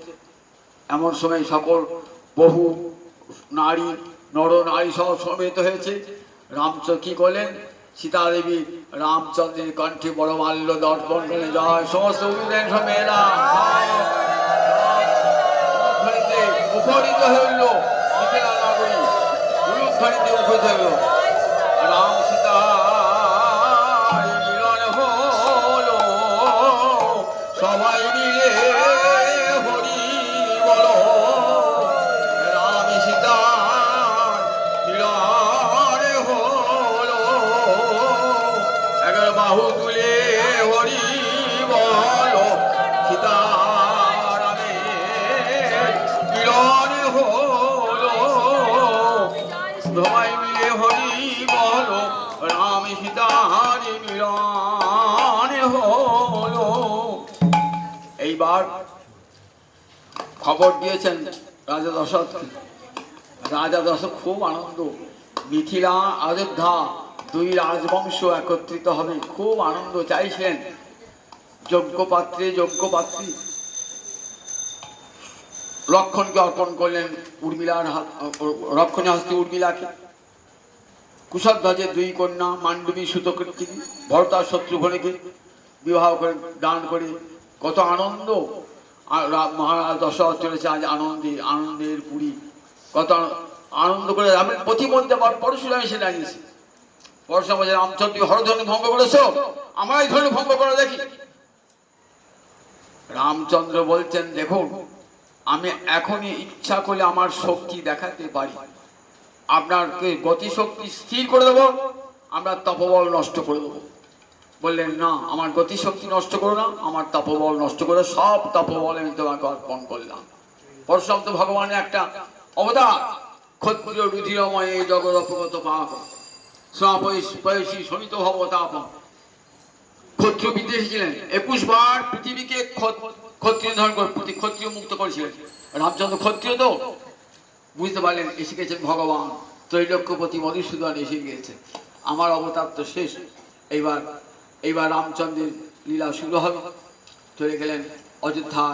এমন সময় সকল বহু নারী নর নারী সহ সমেত হয়েছে। রামচন্দ্র কি করলেন, সীতা দেবী রামচন্দ্রের কণ্ঠে বড়মাল্য দর্পণ করে যায়। সমস্ত মেয়েরা মুখরিত হইল, মিথিলা নগরী উলুধ্বনিতে মুখরিত হইল। রাম সীতা মিলন হলো, সবাই মিলে হরি বলো। রাম সীতা মিলন হলো, এগারো বাহু তুলে হরি বলো। সীতা সবাই মিলে হরি বলো, রাম সীতার মিলন হলো। এইবার খবর দিয়েছেন রাজা দশরথ। রাজা দশরথ খুব আনন্দ, মিথিলা অযোধ্যা দুই রাজবংশ একত্রিত হবে, খুব আনন্দ চাইছেন। যোগ্য পাত্রে যোগ্য পাত্রী লক্ষণকে অর্পণ করলেন উর্মিলার রক্ষণে হস্তে উর্মিলাকে। কুশধ্বজের দুই কন্যা মান্ডবী সুতকৃতি ভরতা শত্রুঘ্নকে বিবাহ করে দান করে কত আনন্দ। মহারাজ দশরথ চলেছে আজ আনন্দে, আনন্দের পুরী, কত আনন্দ করে রামের প্রতিমধ্যে পরশুরাম এসে দাঁড়িয়েছে। পরশুরাম বলছে রামচন্দ্র হরধনু ভঙ্গ করেছ, আমার এই ধনু ভঙ্গ করে দেখি। রামচন্দ্র বলছেন দেখুন, আমি এখনই ইচ্ছা করলে আমার শক্তি দেখাতে পারি, আপনাকে গতিশক্তি স্থির করে দেবো, আমরা তপবল নষ্ট করে দেবো। বললেন না, আমার গতিশক্তি নষ্ট করো না, আমার তপবল নষ্ট করে সব তপবল আমি তোমাকে অর্পণ করলাম। পরশুরাম তো ভগবানের একটা অবতার, ক্ষত্রিয় রুধিরময় জগৎ অপগত পাপ পয়সী শমিত ভবতাপ। ক্ষত্রিয় বিদ্বেষী ছিলেন, 21 বার পৃথিবীকে ক্ষত্রিয় ধারণ করে ক্ষত্রিয় মুক্ত করেছিলেন। রামচন্দ্র ক্ষত্রিয় তো বুঝতে পারলেন এসে গেছেন ভগবান, ত্রৈলোক্যপতি মধুসূদন এসে গিয়েছে, আমার অবতার তো শেষ। এইবার রামচন্দ্রের লীলা শুরু হবে। চলে গেলেন অযোধ্যা।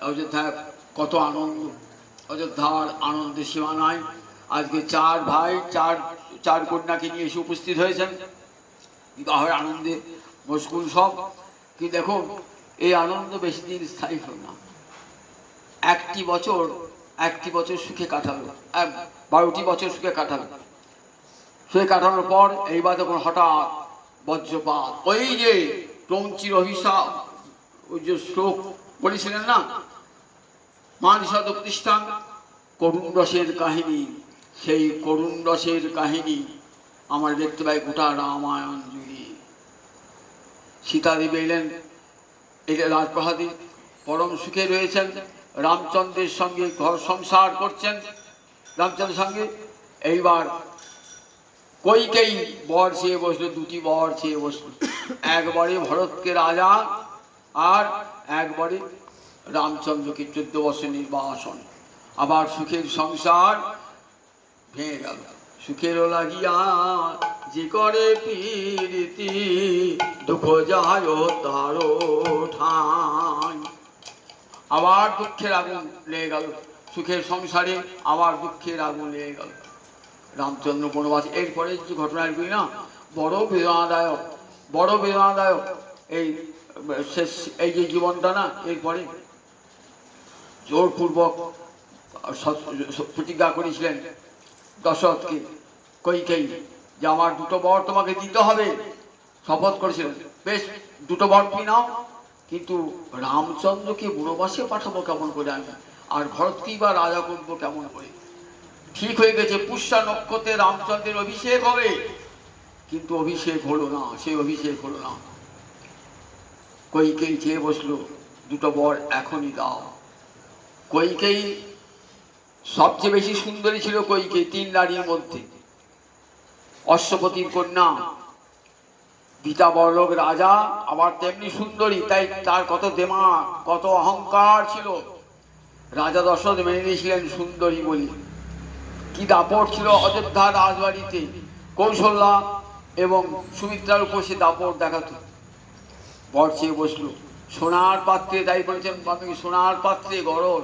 অযোধ্যায় কত আনন্দ, অযোধ্যার আনন্দের সীমা নাই। আজকে চার ভাই চার কন্যাকে নিয়ে এসে উপস্থিত হয়েছেন। বিবাহের আনন্দে মশগুল সব। কিন্তু দেখো এই আনন্দ বেশি দিন স্থায়ী হল না। একটি বছর সুখে কাটালো, 12টি বছর সুখে কাটালো। সুখে কাটানোর পর এইবার তখন হঠাৎ বজ্রপাত, ওই যে টঙ্কির অভিশাপ, ওই যে শ্লোক বলেছিলেন না, মানসদ প্রতিষ্ঠান, করুণ রসের কাহিনী, সেই করুণ রসের কাহিনী আমরা দেখতে পাই গোটা রামায়ণ জুড়ে। সীতাদেবী এলেন, এটা রাজপ্রাসাদে পরম সুখে রয়েছেন, রামচন্দ্রের সঙ্গে ঘর সংসার করছেন রামচন্দ্রের সঙ্গে। এইবার কইকেই বর চেয়ে বসলো, দুটি বর চেয়ে বসলো, একবারে ভরতকে রাজা আর একবারে রামচন্দ্রকে 14 বছর নির্বাসন। আবার সুখের সংসার ভেঙে গেল। সুখেরও লাগিয়া যে করে প্রীতি, দুঃখ যায় তার ঠাঁই। আবার দুঃখের আগুন লেগে গেল সুখের সংসারে, আবার দুঃখের আগুন লেগে গেল। রামচন্দ্র বনবাস, এরপরে যে ঘটনাগুলি না বড় বেদনাদায়ক, বড় বেদনাদায়ক। এই শেষ এই যে জীবনটা না, এরপরে জোরপূর্বক প্রতিজ্ঞা করেছিলেন দশরথকে কইকেই যে আমার 2টো বর তোমাকে দিতে হবে, শপথ করেছিলেন। বেশ 2টো বর তুমি নাও, কিন্তু রামচন্দ্রকে বনবাসে পাঠাবো কেমন করে আমি, আর ভরতকেই বা রাজা করবো কেমন করে। ঠিক হয়ে গেছে, পুষ্যা নক্ষত্রে রামচন্দ্রের অভিষেক হবে, কিন্তু অভিষেক হলো না, সেই অভিষেক হলো না। কইকেই চেয়ে বসলো, 2টো বর এখনই দাও। কইকেই সবচেয়ে বেশি সুন্দরী ছিল কইকেই 3 নারীর মধ্যে, অশ্বপতির কন্যা, পিতা বড়লোক রাজা, আবার তেমনি সুন্দরী, তাই তার কত দেমাগ, কত অহংকার ছিল। রাজা দশরথ মেনে নিয়েছিলেন সুন্দরী বলি। কি দাপট ছিল অযোধ্যা রাজবাড়িতে, কৌশল্যা এবং সুমিত্রার উপর সে দাপট দেখাতো। বর চেয়ে বসলো, সোনার পাত্রে, তাই বলেছেন সোনার পাত্রে গড়ল,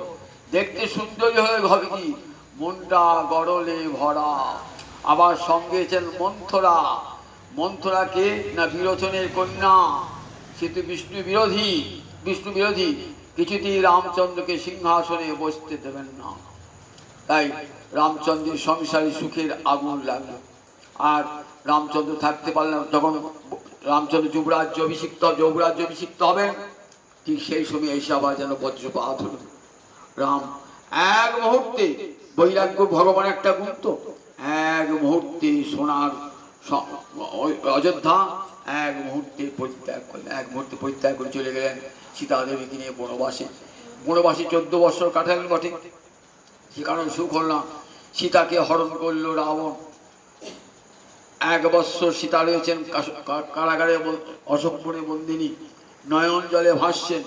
দেখতে সুন্দরী হয়ে হবে কি, মনটা গড়লে ভরা। আবার সঙ্গে মন্থরা, মন্থরাকে না বিরোচনের কন্যা, সে তো বিষ্ণু বিরোধী, কিছুতেই রামচন্দ্রকে সিংহাসনে বসতে দেবেন না। তাই রামচন্দ্রের সংসারে সুখের আগুন লাগলো। আর রামচন্দ্র থাকতে পারলেন, যখন রামচন্দ্র যুবরাজ্য অভিষিক্ত হবেন, ঠিক সেই সময় এসে আবার যেন বজ্রপাত হলো। রাম এক মুহূর্তে, বৈরাগ্য ভগবান একটা গুণ তো, এক মুহূর্তে সোনার অযোধ্যা এক মুহূর্তে পরিত্যাগ করলেন, এক মুহূর্তে পরিত্যাগ করে চলে গেলেন সীতাদেবীকে নিয়ে বনবাসে। 14 বছর কাটালেন বটে, সে কারণ সুখ হল না। সীতাকে হরণ করলো রাবণ। 1 বৎসর সীতা রয়েছেন কারাগারে, অশোকবনে বন্দিনী, নয়ন জলে ভাসছেন।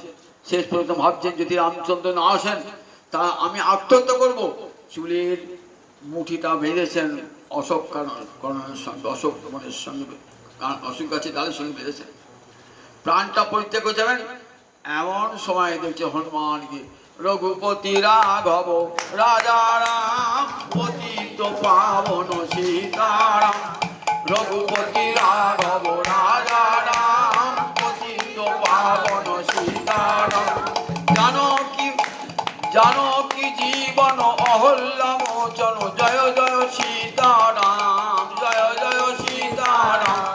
শেষ পর্যন্ত ভাবছেন যদি রামচন্দ্র না আসেন তা আমি আত্মহত্যা করব। চুলের মুঠিটা বেঁধেছেন অশোক কর্ণের সঙ্গে, অশোক বনের সঙ্গে, অশোক গাছের ডালের সঙ্গে বেঁধেছেন। প্রাণটা পরিত্যাগ করে যাবেন, এমন সময় দেখছে হনুমানকে, রঘুপতি রাঘব রাজা রাম পতিত পাবন সীতারাম, রঘুপতি রাঘব রাজা রাম পতিত পাবন সীতারাম, জানকী জীবন অহল্যা মোচন, জয় জয় সীতারাম, জয় জয় সীতারাম,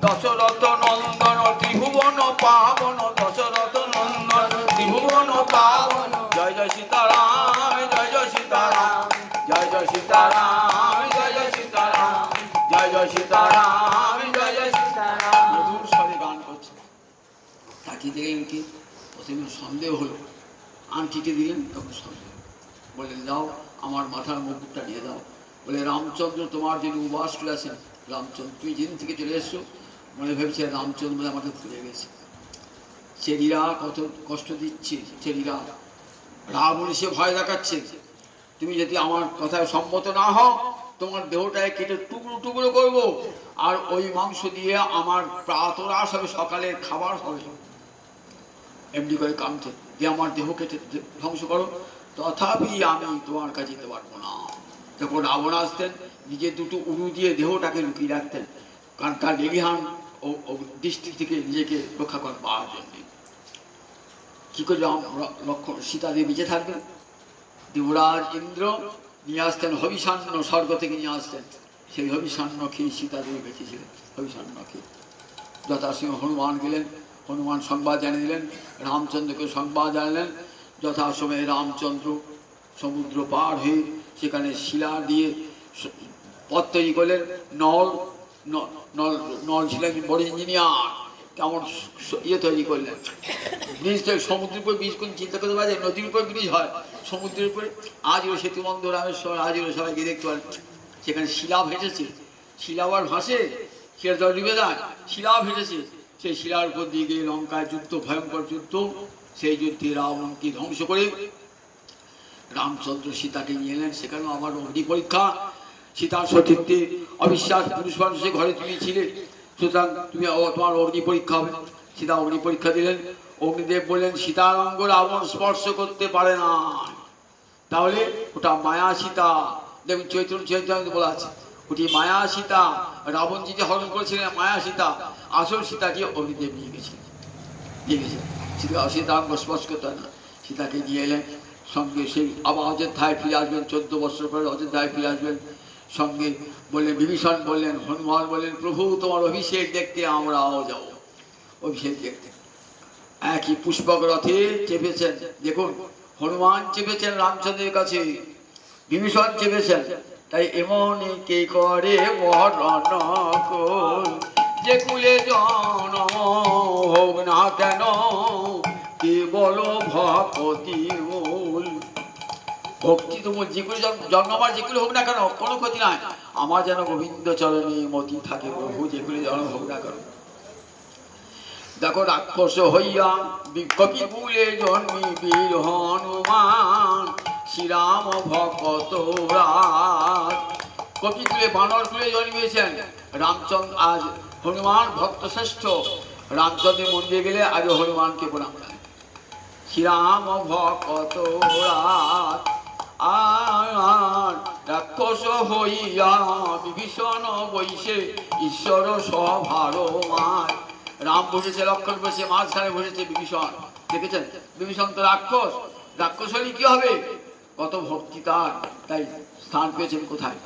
দশরথ নন্দন ত্রিভুবন পাবন, দশরথ নন্দন ত্রিভুবন পাবন, জয় জয় সীতারাম, জয় জয় সীতারাম, জয় জয় সীতারাম, জয় জয় সীতারাম, জয় জয় সীতারাম, জয় জয় সীতারাম। মধুর স্বরে গান করছে। তাকিয়ে দেখলেন কি, প্রথমে সন্দেহ হলো, আংটিটি দিলেন, তখন সন্দেহ, বললেন যাও আমার মাথার মুকুটটা নিয়ে দাও। বলে রামচন্দ্র তোমার যিনি উবাস করে আছেন, রামচন্দ্র তুমি যেদিন থেকে চলে এসছো, মনে ভেবেছে রামচন্দ্র বলে আমাকে ভুলে গেছে। চেরিরা কত কষ্ট দিচ্ছে, চেরিরা রাবণ এসে ভয় দেখাচ্ছে, তুমি যদি আমার কথায় সম্মত না হও তোমার দেহটায় কেটে টুকরো টুকরো করবো, আর ওই মাংস দিয়ে আমার প্রাতরাশ হবে, সকালের খাবার হবে। এমনি করে কামছে যে আমার দেহ কেটে ধ্বংস করো, তথাপি আমি তোমার কাছে যেতে পারবো না। যখন রাবণ আসতেন, নিজের 2টো উরু দিয়ে দেহটাকে লুকিয়ে রাখতেন, কারণ তার লেলিহান দৃষ্টি থেকে নিজেকে রক্ষা করবার জন্য। কি করে লক্ষ্মণ সীতা দেবী বেঁচে থাকবেন? দেবরাজ ইন্দ্র নিয়ে আসতেন হবিষান্ন, স্বর্গ থেকে নিয়ে আসতেন, সেই হবিষান্ন খেয়ে সীতা দেবী বেঁচেছিলেন। হবিষান্ন খেয়ে যথাসময়ে হনুমান গেলেন, হনুমান সংবাদ জানিয়ে দিলেন, রামচন্দ্রকে সংবাদ জানালেন। যথাসময়ে রামচন্দ্র সমুদ্র পার হয়ে সেখানে শিলা দিয়ে পথ তৈরি করলেন। নল নল ছিলেন বড় ইঞ্জিনিয়ার, কেমন তৈরি করলেন ব্রিজ। সমুদ্রের উপর ব্রিজ কোন চিন্তা করতে পারে? নদীর উপর ব্রিজ হয়, সমুদ্রের উপরে আজও সেতু বন্ধ রামেশ্বর, আজও সবাইকে দেখতে পারেন। সেখানে শিলা ভেসেছে, শিলা আবার ভাসে, শিলা জল ডুবে যায়, শিলা ভেসেছে। সেই শিলার উপর দিয়ে গিয়ে লঙ্কায় যুদ্ধ, ভয়ঙ্কর যুদ্ধ। সেই যুদ্ধে রাবণকে ধ্বংস করে রামচন্দ্র সীতাকে নিয়ে এলেন। সেখানেও আমার অগ্নি পরীক্ষা। সীতার সতীত্বে অবিশ্বাস, পুরুষ মানুষের ঘরে তুমি ছিলে, সুতরাং তুমি তোমার অগ্নি পরীক্ষা হবে। সীতা অগ্নি পরীক্ষা দিলেন। অগ্নিদেব বললেন সীতার অঙ্গ রাবণ স্পর্শ করতে পারে না। তাহলে ওটা মায়া সীতা, দেখুন চৈতন্য বলা আছে, ওটি মায়া সীতা। রাবণ যে হরণ করেছিলেন মায়া সীতা, আসল সীতাকে অগ্নিদেব নিয়ে গেছিলেন, সীতা অঙ্গ স্পর্শ করতে হয় না। সীতাকে নিয়ে এলেন সঙ্গে, সেই আবার অযোধ্যায় ফিরে আসবেন, 14 বছর পরে অযোধ্যায় ফিরে আসবেন। সঙ্গে বললেন, বিভীষণ বললেন, হনুমান বললেন, প্রভু তোমার অভিষেক দেখতে আমরাও যাব। অভিষেক দেখতে একই পুষ্পক রথে চেপেছেন। দেখুন, হনুমান চেপেছেন রামচন্দ্রের কাছে, বিভীষণ চেপেছেন। তাই এমন কে করে বরণ কুল, যে কুলে জন্ম হোক না কেন, কে বলো ভক্তি মূল। ভক্তি তো যে করে জন্ম আমার যেগুলো হোক না কেন, কোনো ক্ষতি নাই, আমার যেন গোবিন্দ চরণে মতি থাকে প্রভু, যেগুলো জন্ম হোক না কেন। দেখো, রাক্ষস হইয়া কপি কুলে জন্মি বীর হনুমান, শ্রীরাম ভক্ত রাজ। কপি কুলে, বানর কুলে জন্মিয়েছেন রামচন্দ্র। আজ হনুমান ভক্ত শ্রেষ্ঠ। রামচন্দ্রের মন্দিরে গেলে আগে হনুমানকে প্রণাম করেন। শ্রীরাম ভক্ত রাজ। আর রাক্ষস হইয়া বিভীষণ বৈশে, ঈশ্বর সভার মায়। রাম বসেছে, লক্ষ্মণ বসে, মাঝখানে বসেছে বিভীষণ। দেখেছেন, বিভীষণ তো রাক্ষস, রাক্ষস হলে কি হবে? কত ভক্তি তার, তাই স্থান পেয়েছেন কোথায়?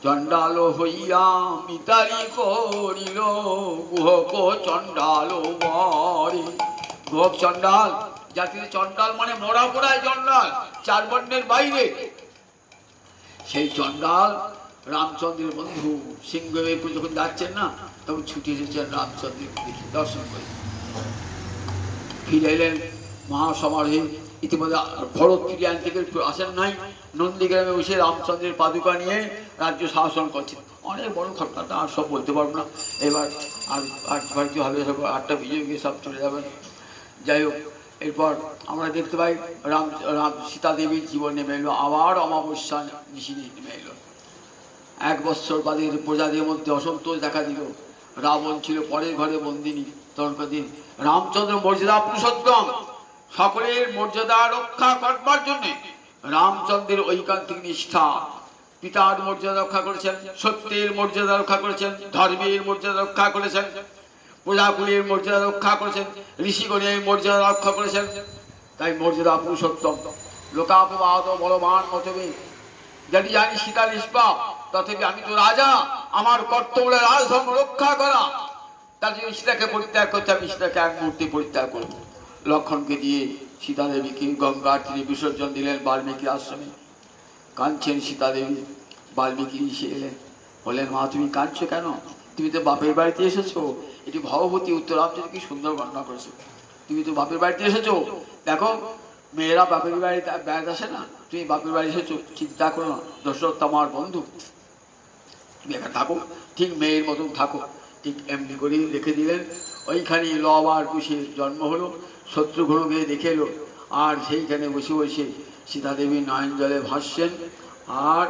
চণ্ডাল হইয়া মিতালি করিল, গুহক চণ্ডাল বরে। গুহক চণ্ডাল, জাতির চণ্ডাল মানে মরা পোড়ায় চণ্ডাল, 4 বর্ণের বাইরে। সেই চণ্ডাল রামচন্দ্রের বন্ধু। সিংহের যখন যাচ্ছেন না, তখন ছুটে এসেছেন রামচন্দ্রের দেখে, দর্শন করে ফিরে এলেন মহাসমারোহে। ইতিমধ্যে ভরত ফিরে আনতে আসেন নাই, নন্দীগ্রামে বসে রামচন্দ্রের পাদুকা নিয়ে রাজ্য শাসন করছেন। অনেক বড় ঘটনাটা আর সব বলতে পারবো না, এবার আর কি হবে, সব 8টা ভিডিও গিয়ে সব চলে যাবেন। যাই হোক, এরপর আমরা দেখতে পাই সীতা দেবীর জীবন নেমে এলো, আবার অমাবস্যা নিশি নেমে এলো। 1 বৎসর বাদে প্রজাদের মধ্যে অসন্তোষ দেখা দিল। রাবণ ছিল পরের ঘরে বন্দিনী দ্রৌপদী। রামচন্দ্র মর্যাদা পুরুষোত্তম, সকলের মর্যাদা রক্ষা করবার জন্য রামচন্দ্রের ঐকান্তিক নিষ্ঠা। পিতার মর্যাদা রক্ষা করেছেন, সত্যের মর্যাদা রক্ষা করেছেন, ধর্মের মর্যাদা রক্ষা করেছেন, প্রজাকুলের মর্যাদা রক্ষা করেছেন, ঋষিগণের মর্যাদা রক্ষা করেছেন। তাই মর্যাদা পুরুষোত্তম। লোকাপবাদ বলবান মতবে, যদি জানি সীতা নিষ্পাপ, তথাপি আমি তো রাজা, আমার কর্তব্য রাজধর্ম রক্ষা করা। তার জন্য সীতাকে পরিত্যাগ করতে, আমি সীতাকে এক মুহূর্তে পরিত্যাগ করব। লক্ষ্মণকে দিয়ে সীতা দেবীকে গঙ্গার তীরে বিসর্জন দিলেন বাল্মীকি আশ্রমে। কাঁদছেন সীতা দেবী। বাল্মীকি এসে এলেন, বললেন, মা তুমি কাঁদছো কেন? তুমি তো বাপের বাড়িতে এসেছো। এটি ভগবতী উত্তরাঞ্চল কি সুন্দর বর্ণনা করেছো। তুমি তো বাপের বাড়িতে এসেছো, দেখো মেয়েরা বাপের বাড়িতে বেড়াতে আসে না, তুমি বাপের বাড়ি এসেছো, চিন্তা করো না, দশরথ তোমার বন্ধু, তুমি এখানে থাকো, ঠিক মেয়ের মতন থাকো। ঠিক এমনি করে রেখে দিলেন। ওইখানে লব আর কুশের জন্ম হলো। শত্রুঘ্নকে দেখে এলো, আর সেইখানে বসে বসে সীতা দেবী নয়ন জলে ভাসছেন, আর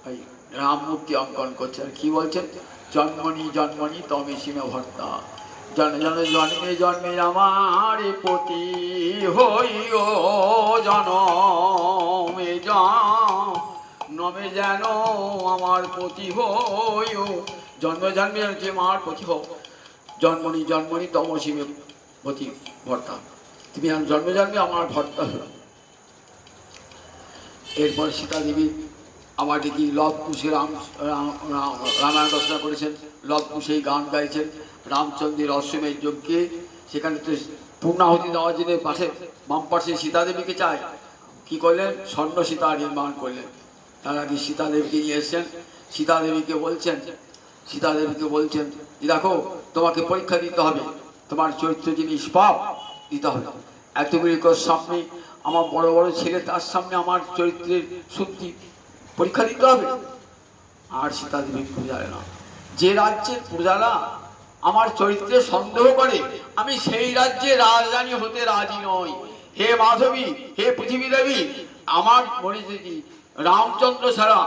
ওই রাম মূর্তি অঙ্কন করছেন। কি বলছেন? জন্মনি জন্মনি তমেসিন ভর্তা, জন্মে জন্মে আমার পতি হইও, জনমে জন্মে যেন আমার পতি হইও। জন্মে জন্মে যে মার পতি হোক। জন্মনি জন্মনি তমসীমে ভতি ভর্তা, তুমি জন্মে জন্মে আমার ভর্তা হল। এরপর সীতা দেবী আমার দেখি লব কুশে রামায়ণ রচনা করেছেন, লব কুশেই গান গাইছেন রামচন্দ্রের অশ্বমেধ যজ্ঞে। সেখানে তো পূর্ণাহুতি দেওয়ার জন্য পাশে বাম পাশে সীতা দেবীকে চায়, কি করলেন, স্বর্ণ সীতা নির্মাণ করলেন। তার আগে সীতা দেবীকে নিয়ে এসছেন, সীতা দেবীকে বলছেন যে দেখো তোমাকে পরীক্ষা দিতে হবে, তোমার চরিত্র জিনিস পাপ দিতে হবে। এতগুলি সামনে আমার বড় বড় ছেলে, তার সামনে আমার চরিত্রের সত্যি পরীক্ষা দিতে হবে। আর সীতা দেবী বুঝালে না, যে রাজ্যের প্রজারা আমার চরিত্রে সন্দেহ করে আমি সেই রাজ্যে রাজধানী হতে রাজি নই। হে মাধবী, হে পৃথিবী দেবী, আমার মনে যদি রামচন্দ্র ছাড়া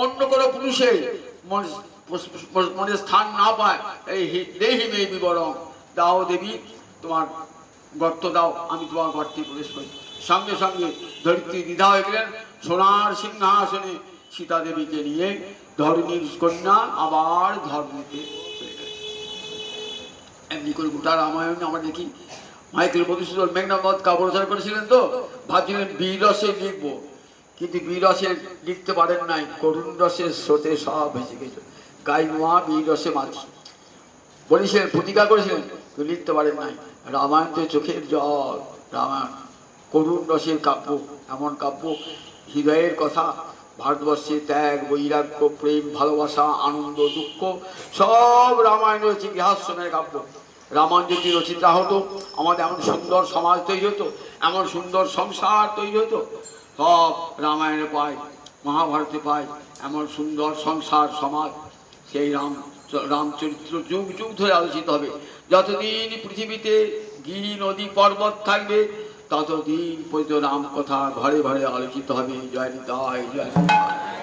অন্য কোনো পুরুষের মনে স্থান না পায়, এই দেহি মেয়ে বিবরণ দাও দেবী, তোমার গর্ত দাও, আমি তোমার গর্তে প্রবেশ করি। সঙ্গে সঙ্গে ধরিত্রী দ্বিধা হয়ে গেলেন, সোনার সিংহাসনে সীতা দেবীকে নিয়ে ধরণীর কন্যা আবার ধর্মীতে চলে গেলেন। এমনি করে গোটা রামায়ণ আমরা দেখি। মাইকেল মধুসূদন মেঘনাদ কাব্য রচনা করেছিলেন, তো ভাবছিলেন বীর রসে লিখবো, কিন্তু বীর রসে লিখতে পারেন নাই, করুণ রসের স্রোতে সব ভেসে গেছে। গাই নোয়া বীর রসে মাছি বলেছিলেন, প্রতিজ্ঞা করেছিলেন, কিন্তু লিখতে পারেন নাই। রামায়ণ তো চোখের জল, রামায়ণ করুণ রসের কাব্য, এমন কাব্য হৃদয়ের কথা। ভারতবর্ষে ত্যাগ, বৈরাগ্য, প্রেম, ভালোবাসা, আনন্দ, দুঃখ সব রামায়ণ রয়েছে। ইতিহাসের কাব্য। রামায়ণ যদি রচিতা হতো, আমাদের এমন সুন্দর সমাজ তৈরি হতো, এমন সুন্দর সংসার তৈরি হতো। সব রামায়ণে পাই, মহাভারতে পাই এমন সুন্দর সংসার সমাজ। সেই রামচরিত্র যুগ যুগ ধরে আলোচিত হবে। যতদিন পৃথিবীতে গিরি নদী পর্বত থাকবে, ততদিন পর্যন্ত রাম কথা ঘরে ঘরে আলোচিত হবে। জয় নিতাই, জয় নিতাই।